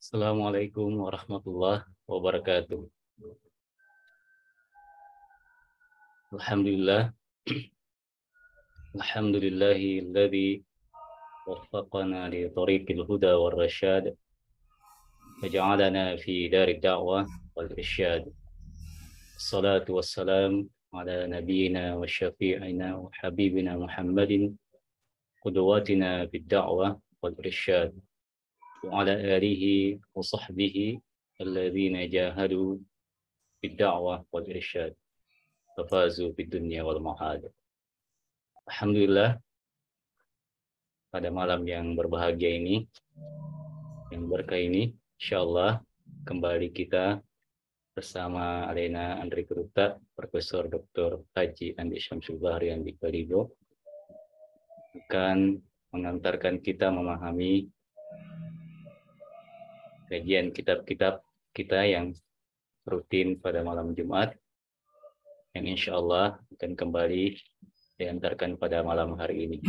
Assalamualaikum warahmatullahi wabarakatuh. Alhamdulillah, alhamdulillahilladzi waffaqana li tariqil huda war rasyad waja'alana fi darid da'wah wal irsyad. Assalatu wassalam ala nabiyyina wa syafi'ina wa habibina Muhammadin qudwatina bid da'wah wal irsyad wa ala alihi wa sahbihi alladzina jahadu bid da'wah wal irsyad fafazu fid dunya wal mahad. Alhamdulillah, pada malam yang berbahagia ini, yang berkah ini, insyaallah kembali kita bersama Alena Andri Keruta, Profesor Dr. Haji Andi Syamsul Bahri Andi Baligo, akan mengantarkan kita memahami kajian kitab-kitab kita yang rutin pada malam Jumat, yang insyaallah akan kembali diantarkan pada malam hari ini.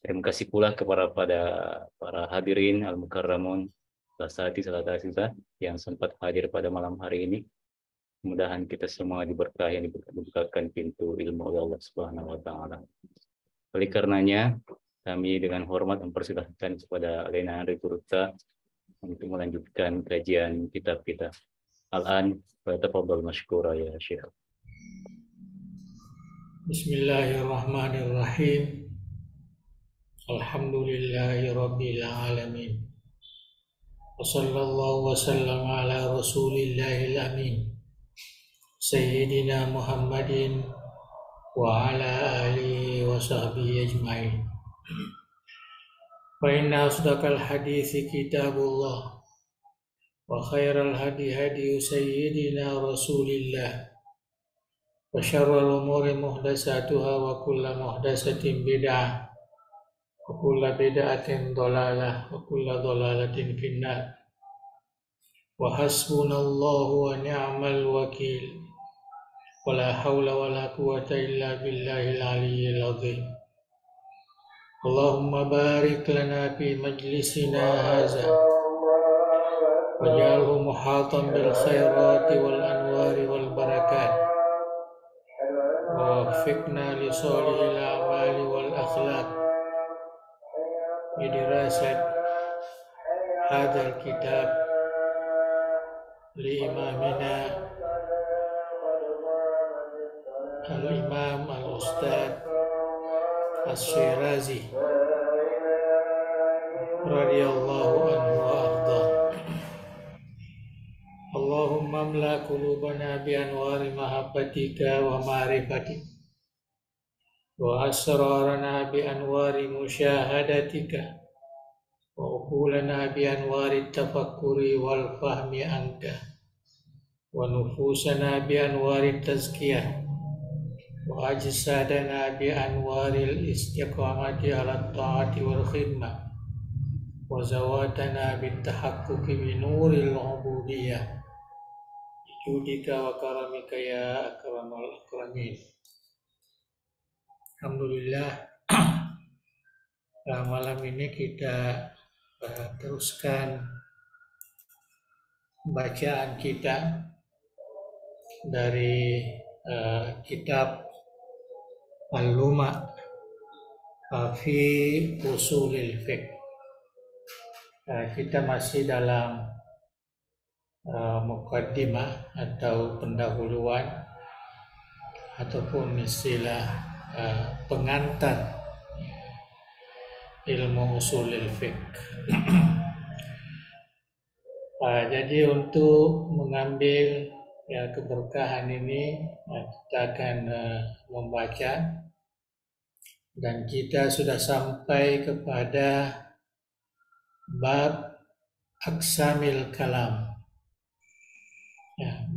Terima kasih pula kepada para hadirin al-mukarramun salatati yang sempat hadir pada malam hari ini. Mudah-mudahan kita semua diberkahi, dibukakan pintu ilmu oleh Allah Subhanahu wa taala. Oleh karenanya, kami dengan hormat mempersilahkan kepada Alena Andri Keruta untuk melanjutkan kajian kitab kita. Al-an, fatafadhal mashkura ya Syekh. Bismillahirrahmanirrahim. Alhamdulillahi rabbil alamin. Wa sallallahu wa sallam ala rasulillahil amin. Sayyidina Muhammadin wa ala alihi wa sahbihi ajma'in. Fa inna asdaqal hadithi kitabullah wa khairal hadi hadi sayyidina rasulillah. Wa syarrul umuri muhdatsatuha wa kullu muhdatsatin bid'ah. Wa kullu bid'atin dhalalah wa kullu dhalalatin finnar. Wa hasbunallahu wa ni'mal wakil. Wa la hawla wa la quwwata illa billahil aliyyil azim. Allahumma barik lana fi majlisina hadza waj'alhu muhatan bil khairati wal anwari wal barakat. Wafiqna li solihil amali wal akhlaq bidirasat hadzal kitab li imamina al-imam al-ustad Asy-Syirazi radhiyallahu anhu wa arda. Allahumma amla qulubana bi anwari mahabbatika wa ma'rifatika wa asrarana bi anwari musyahadatika wa uqulana bi anwari tafakkuri wal fahmi anka wa nufusana bi anwari tazkiyah wa ajsadana bi anwari istiqamati ala ta'ati wal khidmah wa zawatana bi tahaqquqi bi nuril ubudiyah judika wa karamika ya akramal akramin. Alhamdulillah, malam ini kita teruskan bacaan kita dari kitab Al-Luma fi Usulil Fiqh. Kita masih dalam muqaddimah atau pendahuluan ataupun istilah pengantar ilmu usulil fiqh. Jadi untuk mengambil keberkahan ini kita akan membaca, dan kita sudah sampai kepada bab aqsamil kalam.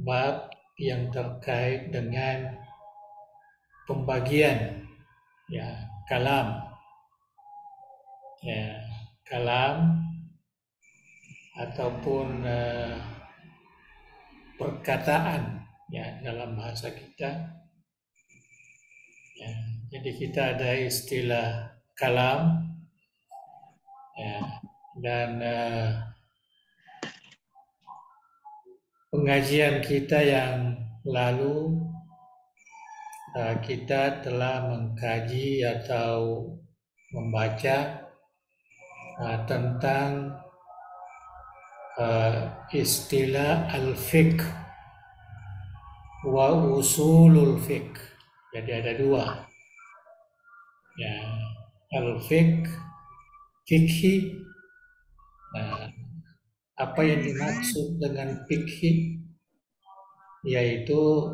Bab yang terkait dengan pembagian kalam, kalam ataupun perkataan dalam bahasa kita. Jadi kita ada istilah kalam dan pengajian kita yang lalu kita telah mengkaji atau membaca tentang istilah al-fiqh wa usulul fiqh. Jadi ada dua. Ya, al-fiqh, fikhi. Nah, apa yang dimaksud dengan fikhi? Yaitu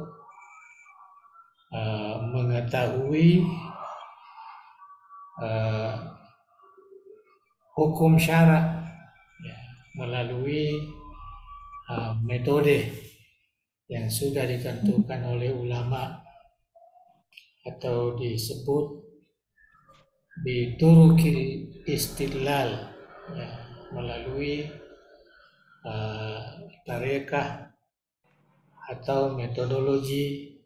mengetahui hukum syara ya, melalui metode yang sudah ditentukan oleh ulama atau disebut biturukil istidlal ya, melalui tarekah atau metodologi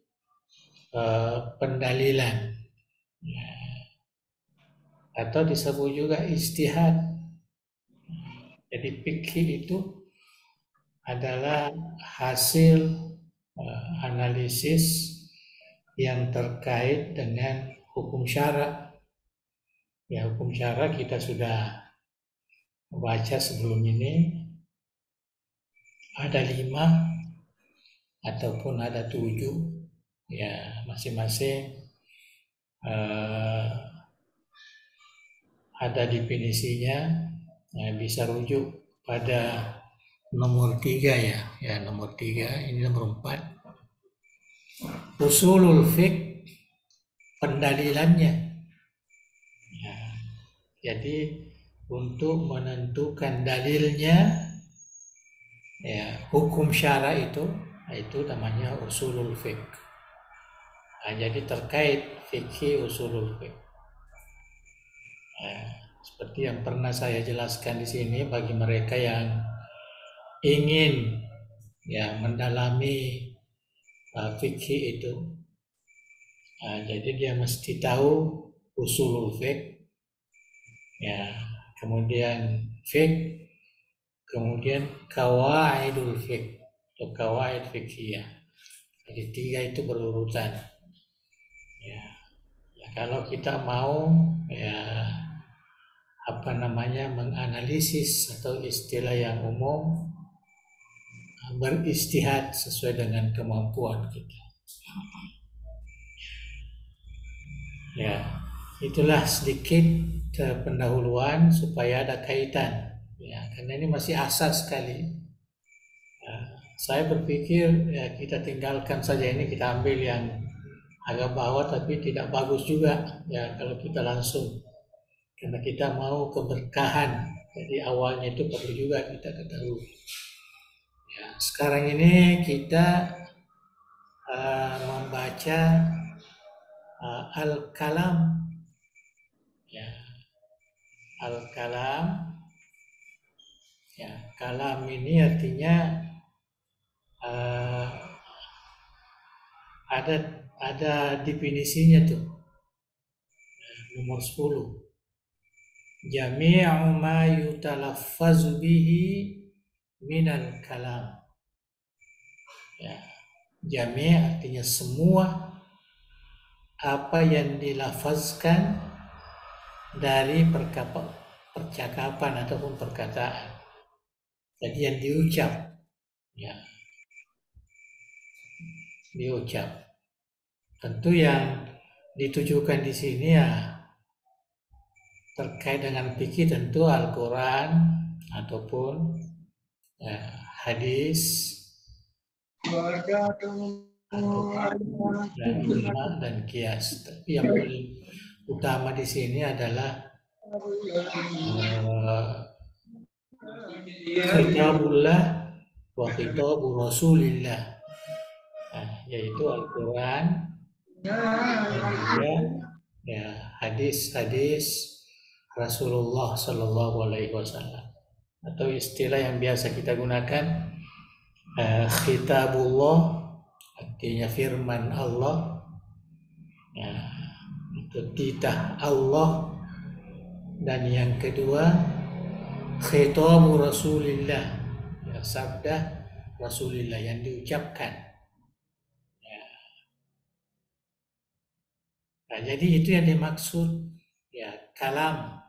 pendalilan ya, atau disebut juga ijtihad. Jadi fikih itu adalah hasil analisis yang terkait dengan hukum syara. Ya, hukum syara kita sudah baca sebelum ini, ada 5 ataupun ada 7 ya, masing-masing ada definisinya ya, bisa rujuk pada nomor 3 ya nomor 3, ini nomor 4 usulul fiqh, pendalilannya ya, jadi untuk menentukan dalilnya ya, hukum syara itu namanya usulul fiqh. Nah, jadi terkait fikih usulul fiqh. Nah, seperti yang pernah saya jelaskan di sini, bagi mereka yang ingin ya mendalami fikih itu, jadi dia mesti tahu usulul fiqh, ya, kemudian fiqh, kemudian qawaidul fiqh atau qawaid fiqhiyah. Jadi 3 itu berurutan. Ya, kalau kita mau ya menganalisis atau istilah yang umum, beristihad sesuai dengan kemampuan kita. Ya, itulah sedikit pendahuluan supaya ada kaitan. Ya, karena ini masih asas sekali. Saya berpikir ya kita tinggalkan saja ini, kita ambil yang agak bawah, tapi tidak bagus juga ya kalau kita langsung, karena kita mau keberkahan. Jadi awalnya itu perlu juga kita ketahui. Ya, sekarang ini kita membaca al-kalam. Ya, al-kalam. Ya, kalam ini artinya ada definisinya tuh. Nomor 10. Jami'u ma yutalaffazu bihi minal kalam. Ya, jami' artinya semua apa yang dilafazkan dari percakapan ataupun perkataan. Jadi yang diucap, ya, diucap. Tentu yang ditujukan di sini ya terkait dengan fikih, tentu Al-Quran ataupun hadis dan ijma dan qiyas. Tapi yang paling utama di sini adalah kitabullah wa kitabu rasulillah, yaitu Al-Quran dan juga ya hadis-hadis Rasulullah Shallallahu Alaihi Wasallam, atau istilah yang biasa kita gunakan kitabullah, artinya firman Allah, ya, itu titah Allah. Dan yang kedua khitabu Rasulillah, ya, sabda Rasulillah yang diucapkan. Ya. Nah, jadi itu yang dimaksud ya kalam.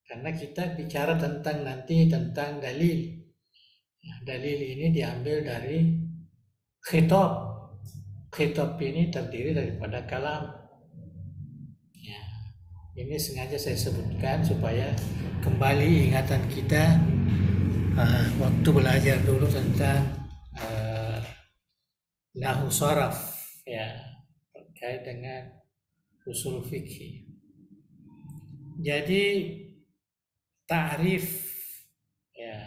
Karena kita bicara tentang nanti tentang dalil. Nah, dalil ini diambil dari khitab. Khitab ini terdiri daripada kalam. Ya, ini sengaja saya sebutkan supaya kembali ingatan kita waktu belajar dulu tentang nahwu sharaf ya terkait dengan usul fikih. Jadi ta'rif ya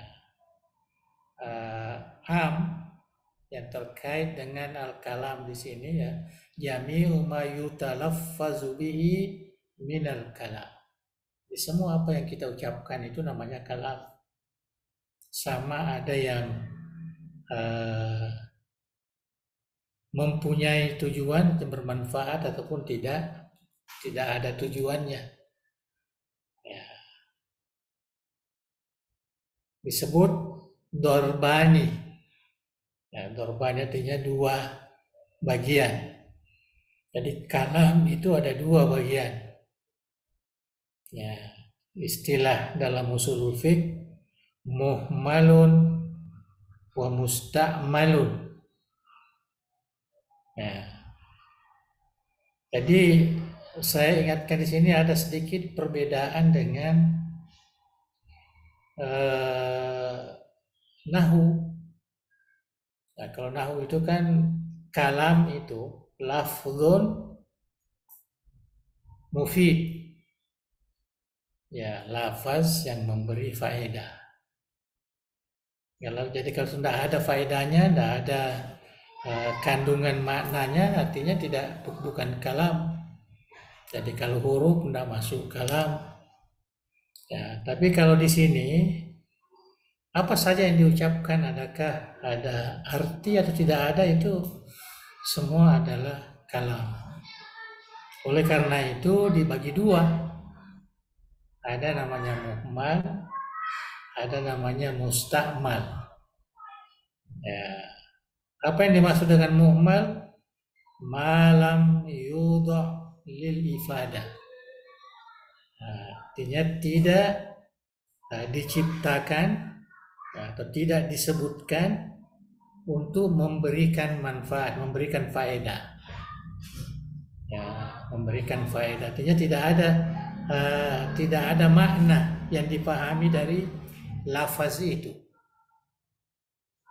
am yang terkait dengan al-kalam di sini ya jami'u ma yutalaffazu bihi minal kalam. Di semua apa yang kita ucapkan itu namanya kalam. Sama ada yang mempunyai tujuan yang bermanfaat ataupun tidak ada tujuannya. Ya. Disebut dorbani. Ya, dorbani artinya dua bagian. Jadi kalam itu ada dua bagian. Ya, istilah dalam usul fiqh muhmalun wa musta'malun. Ya. Jadi saya ingatkan di sini ada sedikit perbedaan dengan nahwu. Nah, kalau nahwu itu kan kalam itu lafzun mufid. Ya, lafaz yang memberi faedah. Jadi kalau tidak ada faedahnya, tidak ada kandungan maknanya, artinya bukan kalam. Jadi kalau huruf tidak masuk kalam. Ya, tapi kalau di sini apa saja yang diucapkan, adakah ada arti atau tidak ada, itu semua adalah kalam. Oleh karena itu dibagi dua. Ada namanya muhmal, ada namanya musta'mal. Ya. Apa yang dimaksud dengan muhmal? Malam yudha' lil ifadah. Artinya tidak diciptakan atau tidak disebutkan untuk memberikan manfaat, memberikan faedah. Ya, memberikan faedah. Artinya tidak ada makna yang dipahami dari lafaz itu.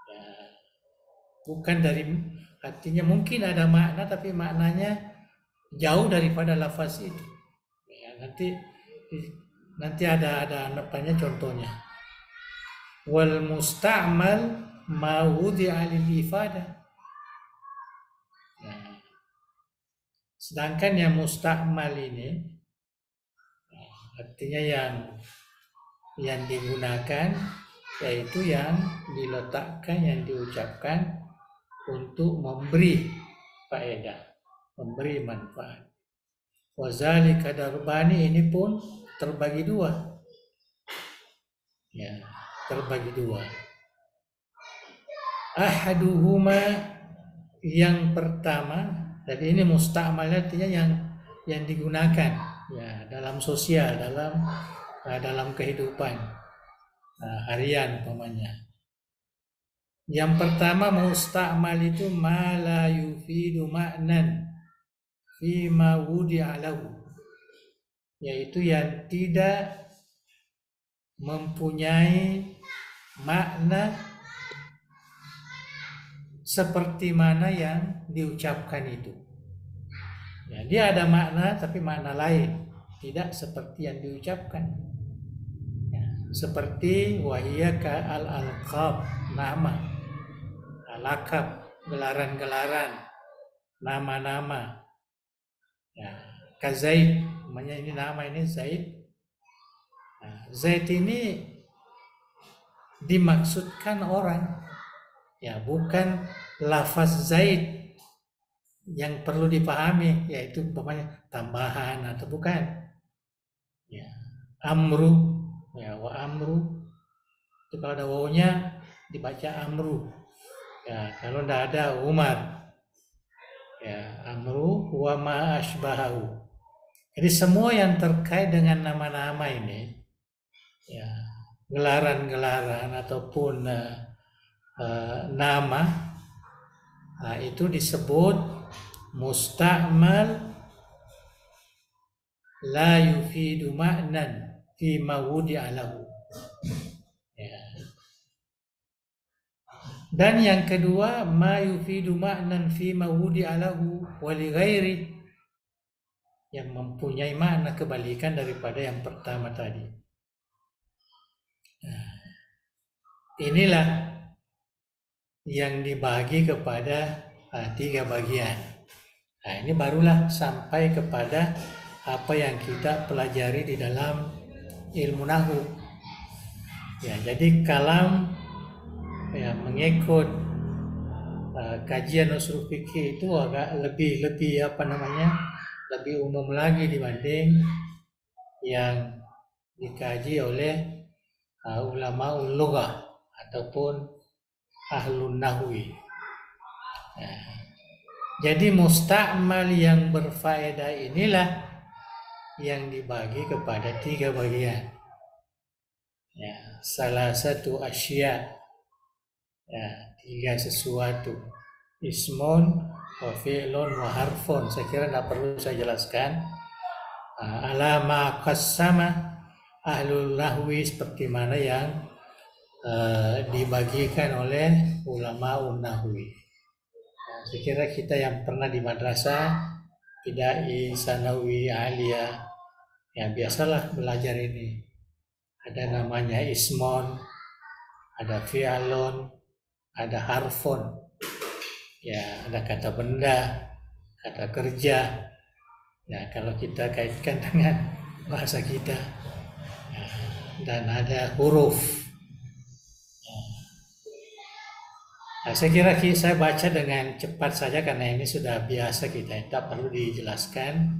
Ya, bukan dari, artinya mungkin ada makna tapi maknanya jauh daripada lafaz itu. Ya, nanti ada apa-nya contohnya. Wal musta'mal ma wudi'a lil ifadah. Nah, sedangkan yang musta'mal ini artinya yang digunakan yaitu yang diletakkan, yang diucapkan untuk memberi faedah, memberi manfaat. Wazalika darbani ini pun terbagi dua. Ya, terbagi dua. Ahaduhuma, yang pertama, jadi ini musta'mal artinya yang digunakan ya dalam sosial, dalam kehidupan harian umpamanya. Yang pertama musta'mal itu ma la yufidu ma'nan fi ma wudi'a lahu, yaitu yang tidak mempunyai makna seperti mana yang diucapkan itu. Ya, dia ada makna tapi makna lain, tidak seperti yang diucapkan. Ya, seperti wahiyya ka al-alqab, nama, alakab, gelaran-gelaran, nama-nama. Ya, ka Zaid, namanya ini nama ini Zaid. Nah, Zaid ini dimaksudkan orang, ya bukan lafaz Zaid yang perlu dipahami, yaitu umpamanya tambahan atau bukan. Ya, amru, ya wa amru itu kalau ada wawunya dibaca Amru. Ya, kalau tidak ada Umar. Ya, Amru wa ma asbahahu. Jadi semua yang terkait dengan nama-nama ini, ya, gelaran-gelaran ataupun nama, itu disebut musta'mal la yufidu ma'nan fi ma wudi'a lahu. Ya. Dan yang kedua, ma yufidu ma'nan fi ma wudi'a lahu wa li ghairi, yang mempunyai makna kebalikan daripada yang pertama tadi. Nah, inilah yang dibagi kepada 3 bagian. Nah, ini barulah sampai kepada apa yang kita pelajari di dalam ilmu nahwu. Ya, jadi kalam ya mengikut kajian usul fikih itu agak lebih lebih umum lagi dibanding yang dikaji oleh ulama lughah ataupun ahlun nahwi. Nah, jadi musta'mal yang berfaedah inilah yang dibagi kepada 3 bagian. Ya, salah satu asya, ya, 3 sesuatu. Ismun, wa fi'lun, wa harfun. Saya kira tidak perlu saya jelaskan. Alama qassama ahlul nahwi, seperti mana yang dibagikan oleh ulama nahwi. Saya kira kita yang pernah di madrasah, Ibtidai, Sanawi, Aliyah, ya biasalah belajar ini. Ada namanya ismon, ada fi'alun, ada harfun, ya ada kata benda, kata kerja. Ya kalau kita kaitkan dengan bahasa kita, ya, dan ada huruf. Nah, saya kira saya baca dengan cepat saja karena ini sudah biasa kita, tidak perlu dijelaskan.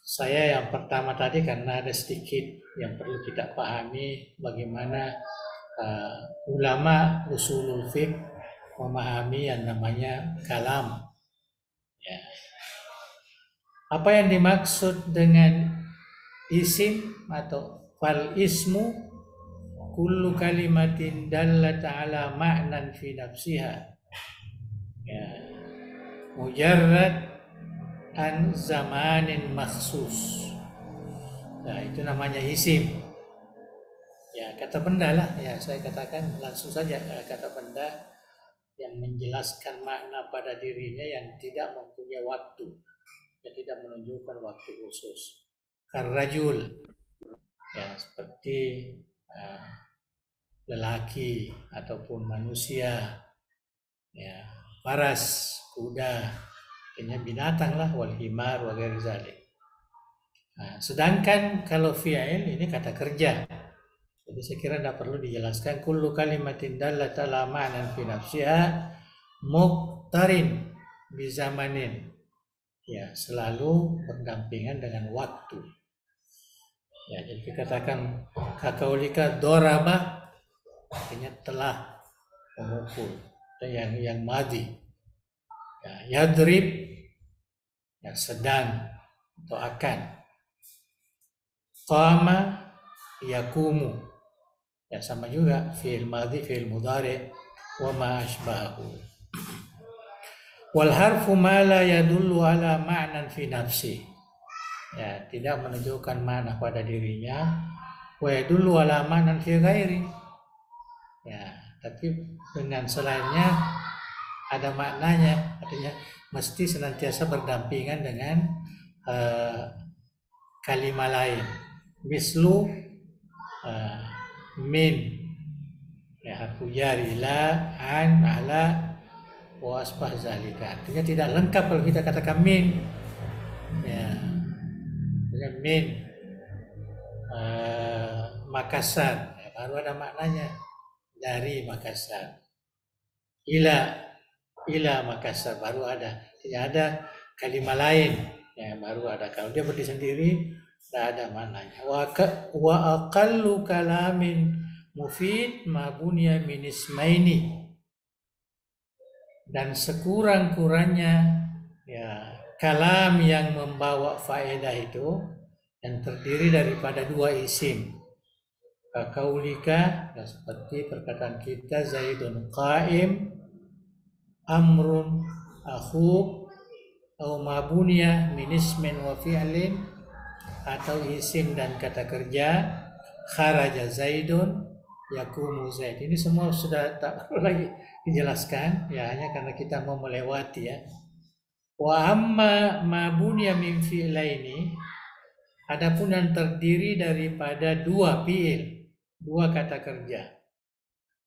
Saya yang pertama tadi karena ada sedikit yang perlu kita pahami bagaimana ulama usulul fiqh memahami yang namanya kalam. Ya. Apa yang dimaksud dengan isim atau fal ismu kullu kalimatin dallat ala ma'nan fi nafsiha, ya, mujarrad an zamanin maksus. Nah, itu namanya isim. Ya, kata benda lah, ya saya katakan langsung saja, kata benda yang menjelaskan makna pada dirinya yang tidak mempunyai waktu, yang tidak menunjukkan waktu khusus. Karrajul, ya seperti lelaki ataupun manusia, ya faras, kuda, artinya binatang lah, wal himar wa ghairi zalik. Nah, sedangkan kalau fi'il ini kata kerja. Jadi saya kira tidak perlu dijelaskan. Kullu kalimatin dallat ala ma'nan fi nafsiha muqtarin bi zamanin. Ya, selalu berdampingan dengan waktu. Ya, jadi dikatakan kakaulika doraba, artinya telah memukul, yang madi. Ya, yadrib, yang sedang atau akan. Qama, yakumu, ya sama juga fi'il madi, fi'il mudhari, wa ma asbahu. Wal harfu ma la yadullu ala ma'nan fi nafsi, ya tidak menunjukkan makna pada dirinya. Wa yadullu ala ma'nan fi ghairi, ya tapi dengan selainnya ada maknanya, artinya mesti senantiasa berdampingan dengan kalimat lain. Mislu min, ya harfu jari, la, an, ala, wa asbah zalika. Artinya tidak lengkap kalau kita katakan min, ya min Makassar, ya, baru ada maknanya, dari Makassar. Ila Makassar baru ada, tidak ada kalimat lain, ya baru ada. Kalau dia berdiri sendiri tidak ada maknanya. Wa aqallu kalamin mufid ma bunya min ismaini, dan sekurang-kurangnya ya kalam yang membawa faedah itu yang terdiri daripada dua isim. Kakaulika, ya seperti perkataan kita, Zaidun qaim, amrun akhu, atau mabunya min ismin wa fi'lin, atau isim dan kata kerja, kharaja Zaidun, yakumu Zaid. Ini semua sudah tak perlu lagi dijelaskan, ya hanya karena kita mau melewati ya. Wa amma mabunya min fi'laini, adapun yang terdiri daripada dua fi'il, dua kata kerja,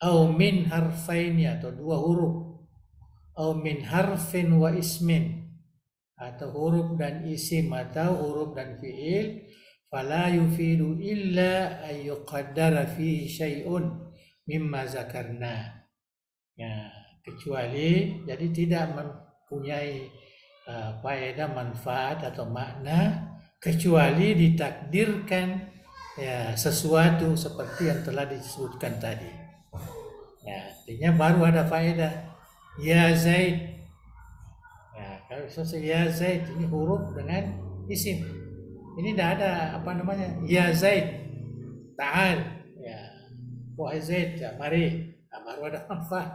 au min harfaini, atau dua huruf, au min harfin wa ismin, atau huruf dan isim, atau huruf dan fi'il, fala yufidu illa ayyuqaddara fihi syai'un mimma zakarna. Ya, kecuali jadi tidak mempunyai faedah, manfaat atau makna kecuali ditakdirkan ya sesuatu seperti yang telah disebutkan tadi. Ya, artinya baru ada faedah. Ya Zaid. Ya, kalau selesai ya Zaid ini huruf dengan isim. Ini tidak ada apa namanya? Ya Zaid. Ta'al. Ya. Wahai Zaid, ya, mari. Nah, baru ada manfaat.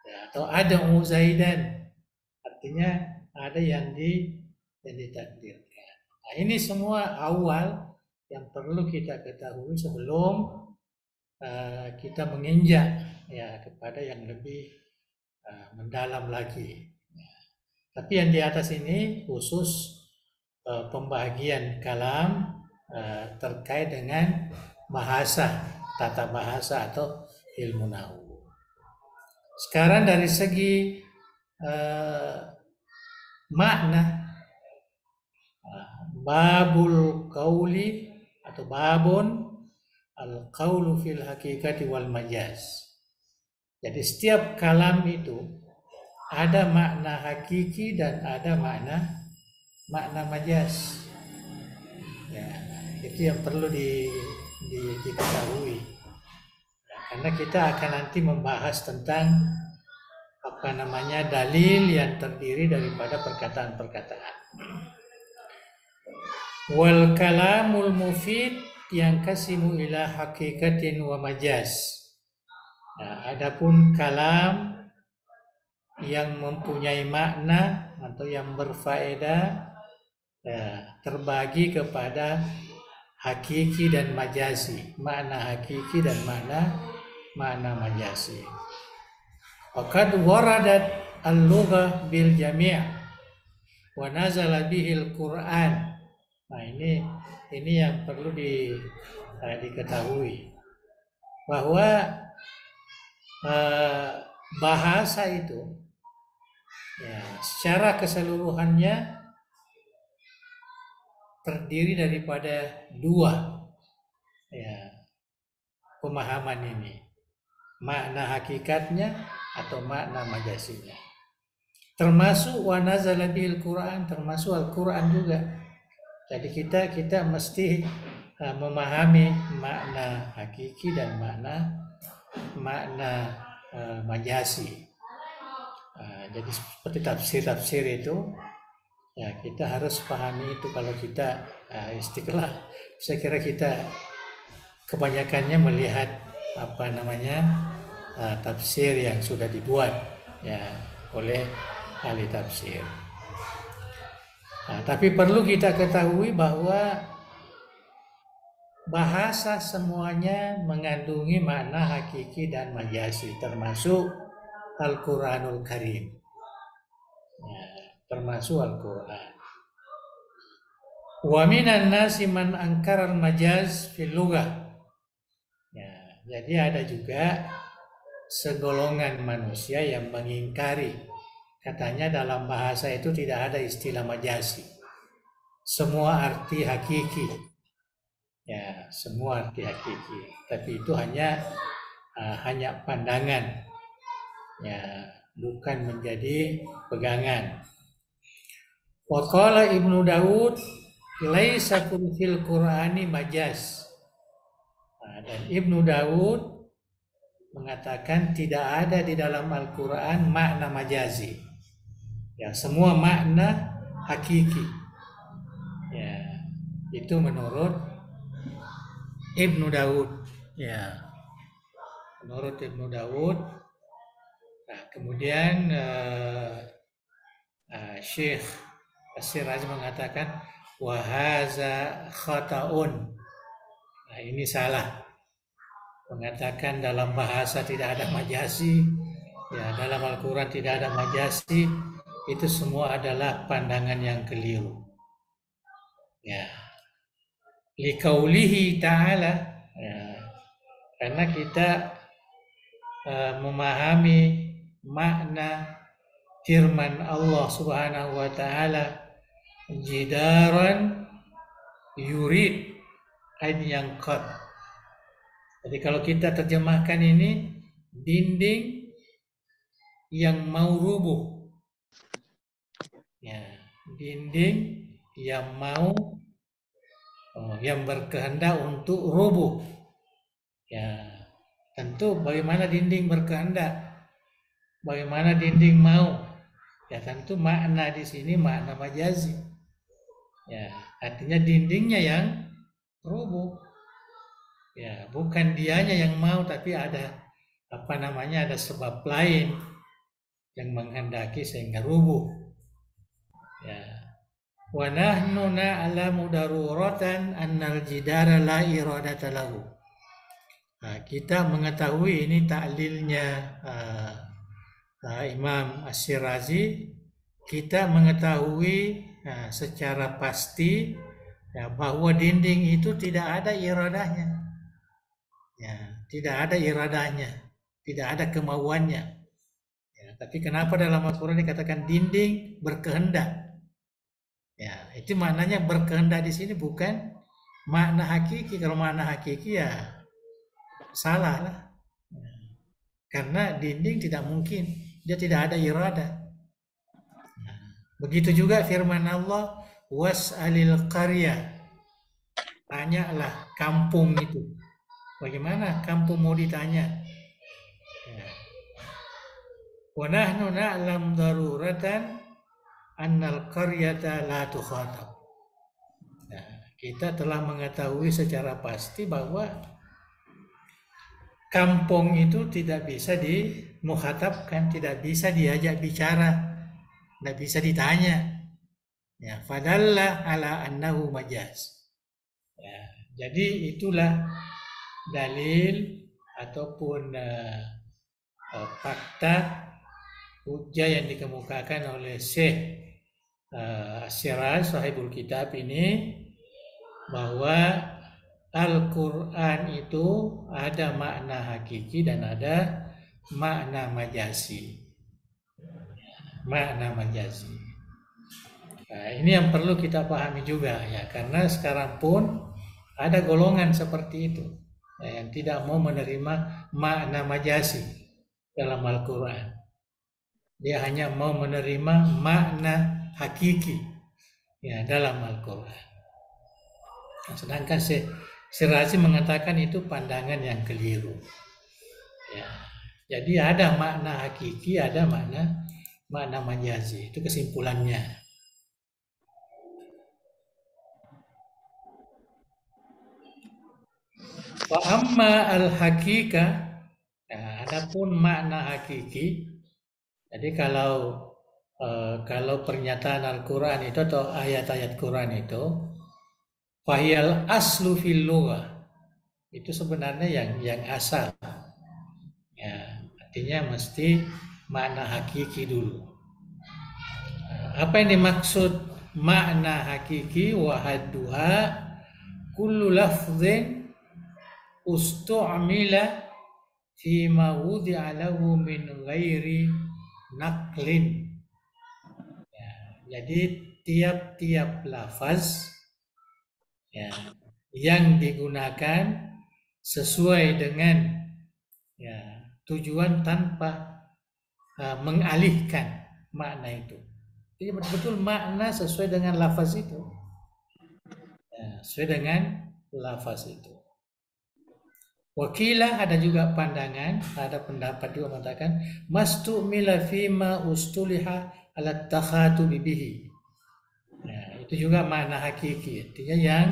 Ya, atau ada Zaidan. Artinya ada yang ditakdirkan. Nah, ini semua awal yang perlu kita ketahui sebelum kita menginjak ya kepada yang lebih mendalam lagi. Ya. Tapi yang di atas ini khusus pembagian kalam terkait dengan bahasa, tata bahasa atau ilmu nahwu. Sekarang dari segi makna, babul qauli atau babun al-qaulu fil hakikati wal majaz. Jadi setiap kalam itu ada makna hakiki dan ada makna majaz. Ya, itu yang perlu diketahui. Ya, karena kita akan nanti membahas tentang apa namanya dalil yang terdiri daripada perkataan-perkataan. Wal kalamul mufid yang kasimu ila hakikatin wa majaz. Nah, adapun kalam yang mempunyai makna atau yang berfaedah ya, terbagi kepada hakiki dan majazi, makna hakiki dan makna majazi. Waqad waradat al-lughah bil jami' wa nazala bihil Qur'an. Nah, ini yang perlu diketahui bahwa bahasa itu ya secara keseluruhannya terdiri daripada dua ya pemahaman ini, makna hakikatnya atau makna majasinya, termasuk wa nazala bil Quran, termasuk Al-Quran juga. Jadi kita mesti memahami makna hakiki dan makna majasi. Jadi seperti tafsir itu ya kita harus pahami itu. Kalau kita Istiqlal, saya kira kita kebanyakannya melihat apa namanya tafsir yang sudah dibuat ya oleh ahli tafsir. Tapi perlu kita ketahui bahwa bahasa semuanya mengandungi makna hakiki dan majasi, termasuk Al-Quranul Karim. Ya, termasuk Al-Quran. Wa minan nasi man angkara al-majaz fil lughah. Ya, jadi ada juga segolongan manusia yang mengingkari, katanya dalam bahasa itu tidak ada istilah majasi. Semua arti hakiki. Ya, semua arti hakiki, tapi itu hanya pandangan, ya, bukan menjadi pegangan. Wa qala Ibnu Daud laisa fil Qur'ani majaz. Dan Ibnu Daud mengatakan tidak ada di dalam Al-Quran makna majazi. Ya, semua makna hakiki. Ya, itu menurut Ibnu Daud. Ya, menurut Ibnu Daud. Nah, kemudian Syekh As-Sirazi mengatakan wahaza khata'un. Nah, ini salah. Mengatakan dalam bahasa tidak ada majasi, ya dalam Al-Quran tidak ada majasi, itu semua adalah pandangan yang keliru. Ya, liqaulihi ta'ala, ya, karena kita memahami makna firman Allah Subhanahu wa taala, jidaran yurid an yanqad. Jadi kalau kita terjemahkan ini, dinding yang mau rubuh. Ya, dinding yang mau yang berkehendak untuk rubuh. Ya, tentu bagaimana dinding berkehendak? Bagaimana dinding mau? Ya tentu makna di sini makna majazi. Ya, artinya dindingnya yang rubuh. Ya, bukan dianya yang mau, tapi ada ada sebab lain yang menghendaki sehingga rubuh. Ya. Wa nahnu na'lamu daruratan annal jidara la iradata lahu. Nah, kita mengetahui ini taklilnya Imam As-Sirazi. Kita mengetahui secara pasti ya, bahwa dinding itu tidak ada iradahnya. Ya, tidak ada iradahnya, tidak ada kemauannya. Ya, tapi kenapa dalam Al-Quran dikatakan dinding berkehendak? Ya, itu maknanya berkehendak di sini bukan makna hakiki. Kalau makna hakiki ya salah lah. Ya, karena dinding tidak mungkin, dia tidak ada iradah. Ya, begitu juga firman Allah, was'alil qaryah, tanyalah kampung itu. Bagaimana kampung mau ditanya? Wa nahnu na'lam daruratan annal qaryata la tukhatab. Nah, kita telah mengetahui secara pasti bahwa kampung itu tidak bisa dimukhatabkan, tidak bisa diajak bicara, tidak bisa ditanya. Ya, fadalla ala annahu majaz. Ya, jadi itulah dalil ataupun fakta hujjah yang dikemukakan oleh Syekh As-Siraj sahibul kitab ini, bahwa Al-Quran itu ada makna hakiki dan ada makna majazi. Makna majazi. Nah, ini yang perlu kita pahami juga ya, karena sekarang pun ada golongan seperti itu yang tidak mau menerima makna majazi dalam Al-Quran. Dia hanya mau menerima makna hakiki ya dalam Al-Quran. Sedangkan Sirazi mengatakan itu pandangan yang keliru. Ya. Jadi ada makna hakiki, ada makna majazi. Itu kesimpulannya. Wa amma al-hakika, nah, adapun makna hakiki. Jadi kalau pernyataan Al-Quran itu atau ayat-ayat Quran itu, fahiyal aslu fil lughah, itu sebenarnya yang asal. Ya, artinya mesti makna hakiki dulu. Apa yang dimaksud makna hakiki? Wahadduha kullu lafdhin ustu'mila fi ma wudi'a lahu min ghairi naqlin. Ya, jadi tiap-tiap lafaz ya, yang digunakan sesuai dengan ya, tujuan tanpa mengalihkan makna itu. Jadi betul-betul makna sesuai dengan lafaz itu. Ya, sesuai dengan lafaz itu. Wakilah ada juga pandangan, ada pendapat juga mengatakan mastu'mila fima ustuliha ala takhatubi bihi. Nah, itu juga makna hakiki, artinya yang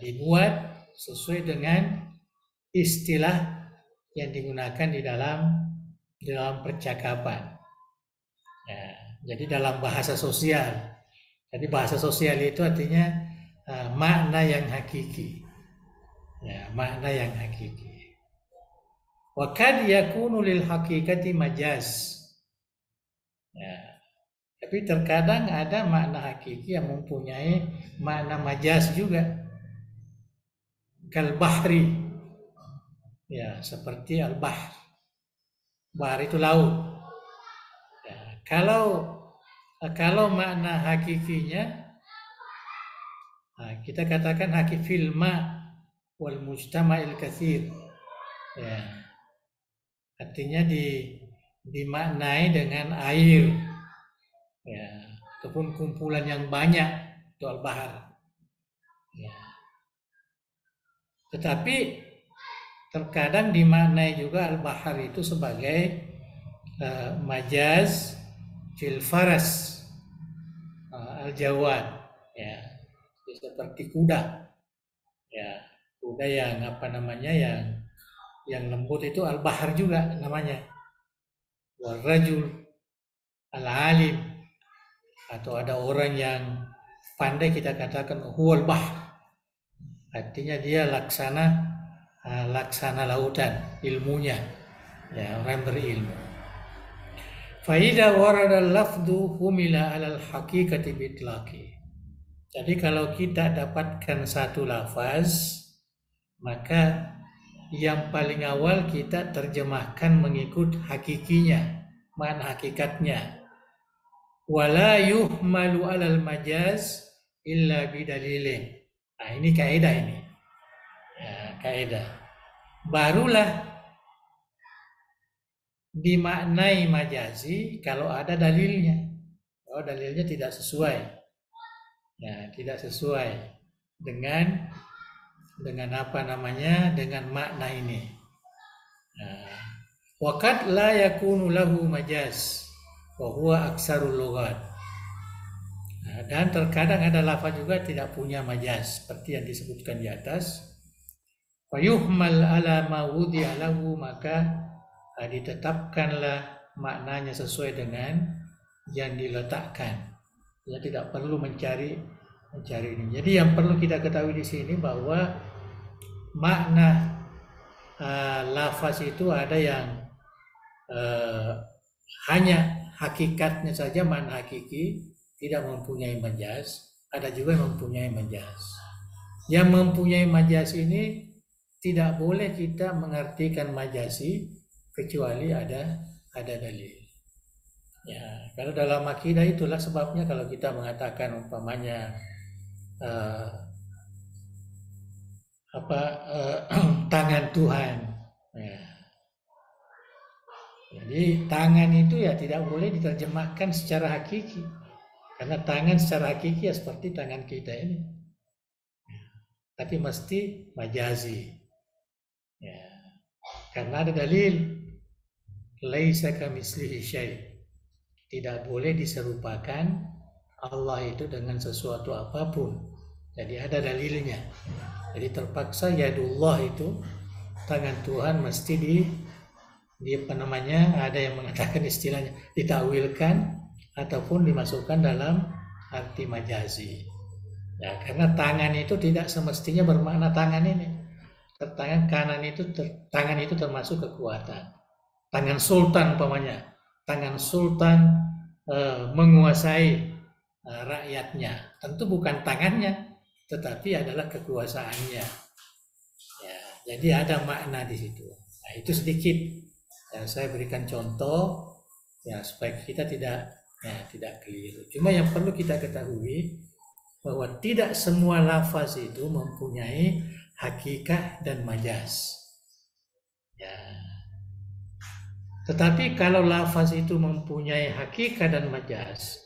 dibuat sesuai dengan istilah yang digunakan di dalam percakapan. Nah, jadi dalam bahasa sosial. Jadi bahasa sosial itu artinya makna yang hakiki. Ya, makna yang hakiki. Wa kad yakunu lil haqiqati majaz. Ya. Tapi terkadang ada makna hakiki yang mempunyai makna majaz juga. Kal bahri. Ya, seperti al-bahr. Bahr itu laut. Ya, kalau makna hakikinya kita katakan hakifil ma wal mujtama'il katsir. Ya. Artinya dimaknai dengan air. Ya, ataupun kumpulan yang banyak itu al-bahar. Ya. Tetapi terkadang dimaknai juga al-bahar itu sebagai majaz fil faras al-jawad, ya, seperti kuda, ya, kuda yang yang lembut itu al-bahar juga namanya, warajul al-alim, atau ada orang yang pandai kita katakan huwal bahr, artinya dia laksana lautan ilmunya, ya, orang berilmu. Faida warada lafdu humila alal haqiqati bitlaqi. Jadi kalau kita dapatkan satu lafaz, maka yang paling awal kita terjemahkan mengikut hakikinya, makna hakikatnya. Wala yuhmalu alal majaz illa bidalilin. Nah, ini kaidah ini. Ya, kaidah. Barulah dimaknai majazi kalau ada dalilnya. Kalau dalilnya tidak sesuai, ya, tidak sesuai dengan dengan makna ini. Waqad la yakunu lahu majaz wa huwa aksarul lughat. Dan terkadang ada lafaz juga tidak punya majaz seperti yang disebutkan di atas. Wa yuhmal ala ma wudi'a lahu, maka ditetapkanlah maknanya sesuai dengan yang diletakkan. Ya, tidak perlu mencari ini. Jadi yang perlu kita ketahui di sini bahwa makna lafaz itu ada yang hanya hakikatnya saja, makna hakiki, tidak mempunyai majaz. Ada juga yang mempunyai majaz. Yang mempunyai majaz ini tidak boleh kita mengartikan majazi kecuali ada dalil. Ya, kalau dalam akidah itulah sebabnya kalau kita mengatakan umpamanya tangan Tuhan. Ya. Jadi tangan itu ya tidak boleh diterjemahkan secara hakiki. Karena tangan secara hakiki ya seperti tangan kita ini. Ya. Tapi mesti majazi. Ya. Karena ada dalil. Laisa kamitslihi syai'. Tidak boleh diserupakan Allah itu dengan sesuatu apapun. Jadi ada dalilnya. Jadi terpaksa yadullah itu tangan Tuhan mesti ada yang mengatakan istilahnya ditakwilkan ataupun dimasukkan dalam arti majazi. Ya, karena tangan itu tidak semestinya bermakna tangan ini. Tangan itu termasuk kekuatan. Tangan sultan umpamanya, tangan sultan menguasai rakyatnya, tentu bukan tangannya, tetapi adalah kekuasaannya. Ya, jadi ada makna di situ. Nah, itu sedikit yang saya berikan contoh, ya, supaya kita tidak keliru. Cuma yang perlu kita ketahui bahwa tidak semua lafaz itu mempunyai hakikat dan majaz. Ya. Tetapi kalau lafaz itu mempunyai hakikat dan majaz,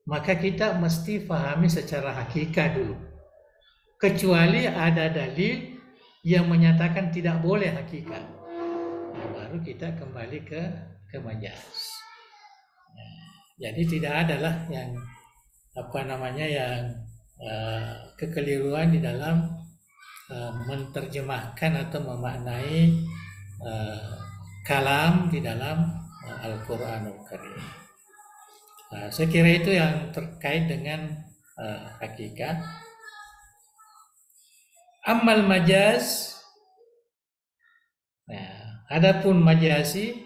maka kita mesti pahami secara hakikat dulu. Kecuali ada dalil yang menyatakan tidak boleh hakikat. Nah, baru kita kembali ke majaz. Jadi tidak adalah yang kekeliruan di dalam menerjemahkan atau memaknai kalam di dalam Al-Quranul Karim. Saya kira itu yang terkait dengan hakikat. Amal majaz, adapun majasi,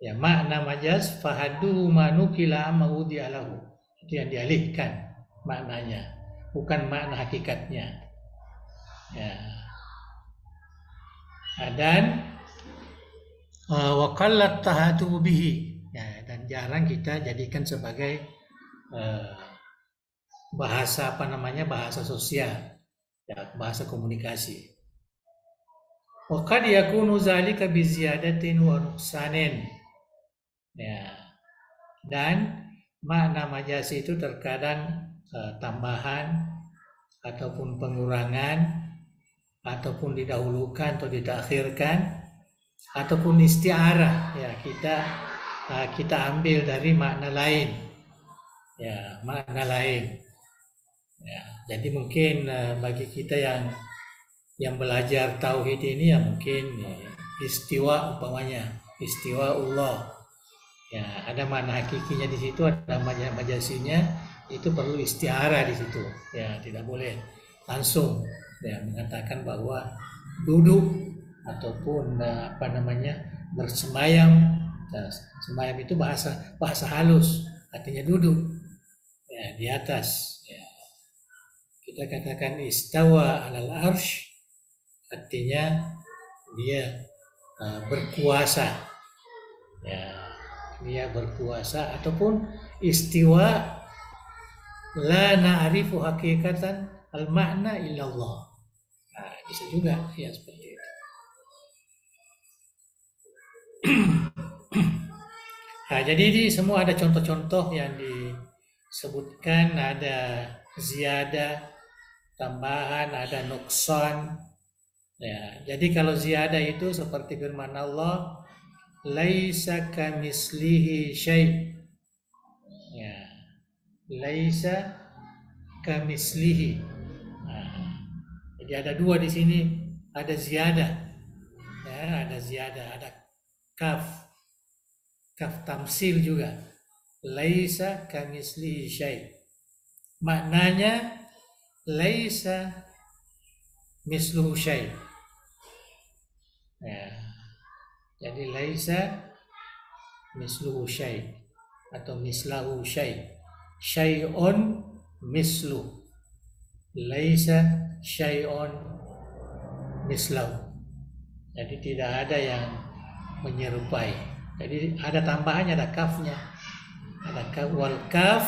ya makna majaz fahadu manukila amaudi alahu, itu yang dialihkan maknanya, bukan makna hakikatnya. Ya. Dan waqallat tahatu bihi, ya, dan jarang kita jadikan sebagai bahasa bahasa sosial, ya, bahasa komunikasi. Wa qad yakunu zalika bi ziyadatin wa nuqsanin. Ya. Dan makna majasi itu terkadang tambahan ataupun pengurangan, ataupun didahulukan atau diakhirkan, ataupun istiarah, ya, kita ambil dari makna lain, ya, makna lain. Ya, jadi mungkin bagi kita yang belajar tauhid ini, ya mungkin istiwa umpamanya, istiwa Allah, ya, ada makna hakikinya di situ, ada makna majasinya, itu perlu istiarah di situ, ya, tidak boleh langsung, ya, mengatakan bahwa duduk ataupun bersemayam. Nah, semayam itu bahasa halus, artinya duduk, ya, di atas. Ya. Kita katakan istawa alal arsh, artinya dia berkuasa, ya, dia berkuasa, ataupun istiwa la na'rifu hakikatan al makna illallah. Nah, bisa juga, ya, seperti itu. Nah, jadi ini semua ada contoh-contoh yang disebutkan, ada ziyadah, tambahan, ada nuksan. Ya, jadi kalau ziyadah itu seperti firman Allah, laisa kamislihi syai'. Ya, laisa kamislihi. Nah, jadi ada dua di sini, ada ziyadah, ya, ada ziyadah, ada kaf tamsil juga, laisa kamislihi syai'. Maknanya laisa misluhu syai'. Ya, jadi laisa misluhu syai' atau mislahu syai'. Syai'un mislu, laisa syai'un mislahu. Jadi tidak ada yang menyerupai. Jadi ada tambahannya, ada kafnya, ada kaf, wal kaf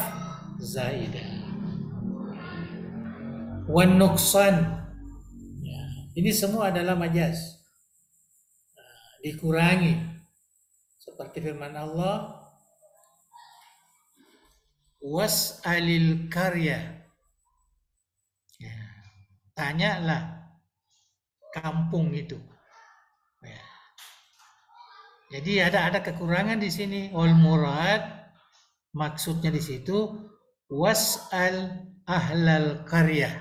zaidah, wan nuqsan. Ya, ini semua adalah majaz, dikurangi, seperti firman Allah, was'alil karya. Ya, tanyalah kampung itu. Ya. Jadi ada kekurangan di sini. Wal murad, maksudnya di situ was'al ahlal qaryah.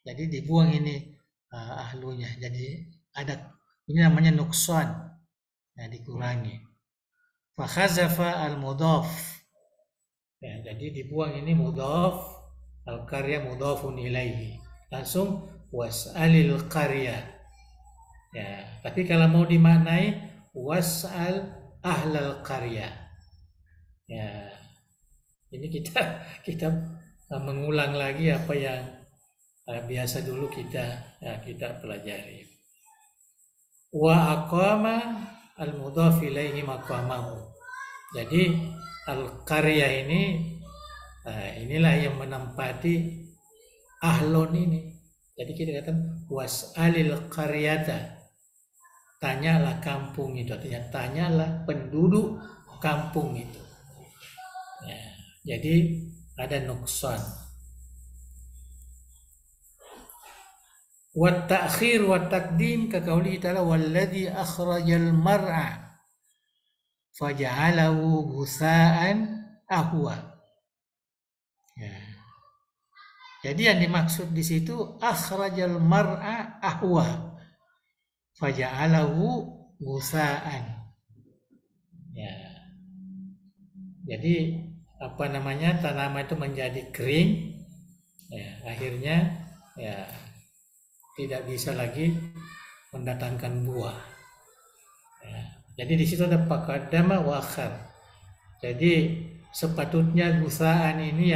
Jadi dibuang ini ahlunya. Jadi ada, ini namanya nuqsan. Nah, dikurangi. Fa khazafa al mudhaf. Ya, jadi dibuang ini mudhaf, al qarya mudhafun ilaihi. Langsung was'alil qaryah. Ya, tapi kalau mau dimaknai was'al ahlal qarya. Ya. Ini kita mengulang lagi apa yang biasa dulu kita pelajari. Wa aqama al-mudhaf ilaihi maqamahu. Jadi al-qarya ini inilah yang menempati ahlon ini. Jadi kita katakan was'alil qaryata. Tanyalah kampung itu, artinya tanyalah penduduk kampung itu. Ya, jadi ada nuksan. Wa ta'khir wa taqdim ka qauli ta'ala walladzi akhrajal mar'a faja'alahu ghusaa'an ahwa. Ya. Jadi yang dimaksud di situ akhrajal mar'a ahwa faja'alahu ghusaa'an. Ya. Jadi tanaman itu menjadi kering, ya, akhirnya ya tidak bisa lagi mendatangkan buah. Ya. Jadi di situ ada taqaddama wa akhar. Jadi sepatutnya gusaan ini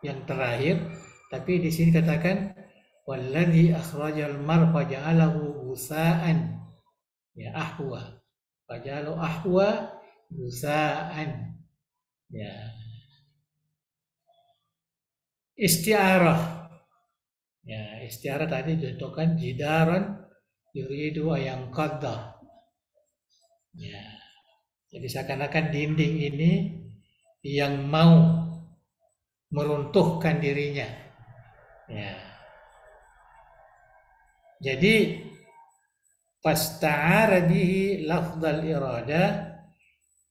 yang terakhir, tapi di sini katakan walladzi akhrajal mar faja'alahu gusaan, ya, ahwa, faja'alahu ahwa gusaan. Ya. Isti'arah. Ya, isti'arah tadi dicontohkan jidaran yuridu ayang qadda. Ya. Jadi seakan-akan dinding ini yang mau meruntuhkan dirinya. Ya. Jadi fasta'ara bihi lafdzal irada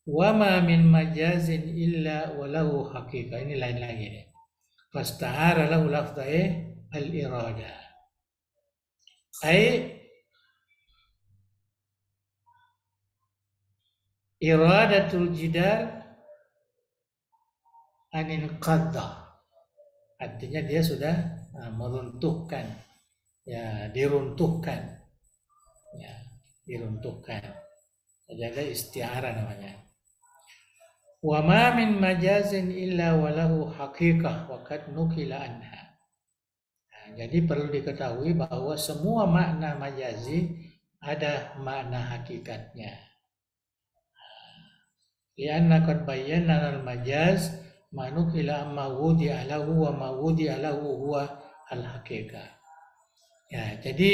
wa ma min majazin illa walahu haqiqah. Ini lain lagi nih. Fasta'ara lahu lafdzai al-irada. Ai iradatul jidar anin qadda. Artinya dia sudah meruntuhkan, ya, diruntuhkan. Ya, diruntuhkan. Jadi ada isti'arah namanya. Wa ma min majazin illa walahu haqiqah wa qad nukila anha. Nah, jadi perlu diketahui bahwa semua makna majazi ada makna hakikatnya. Lianna qad bayyana al-majaz ma nukila amma wudi'a lahu wa ma wudi'a lahu huwa al-haqiqah. Ya, jadi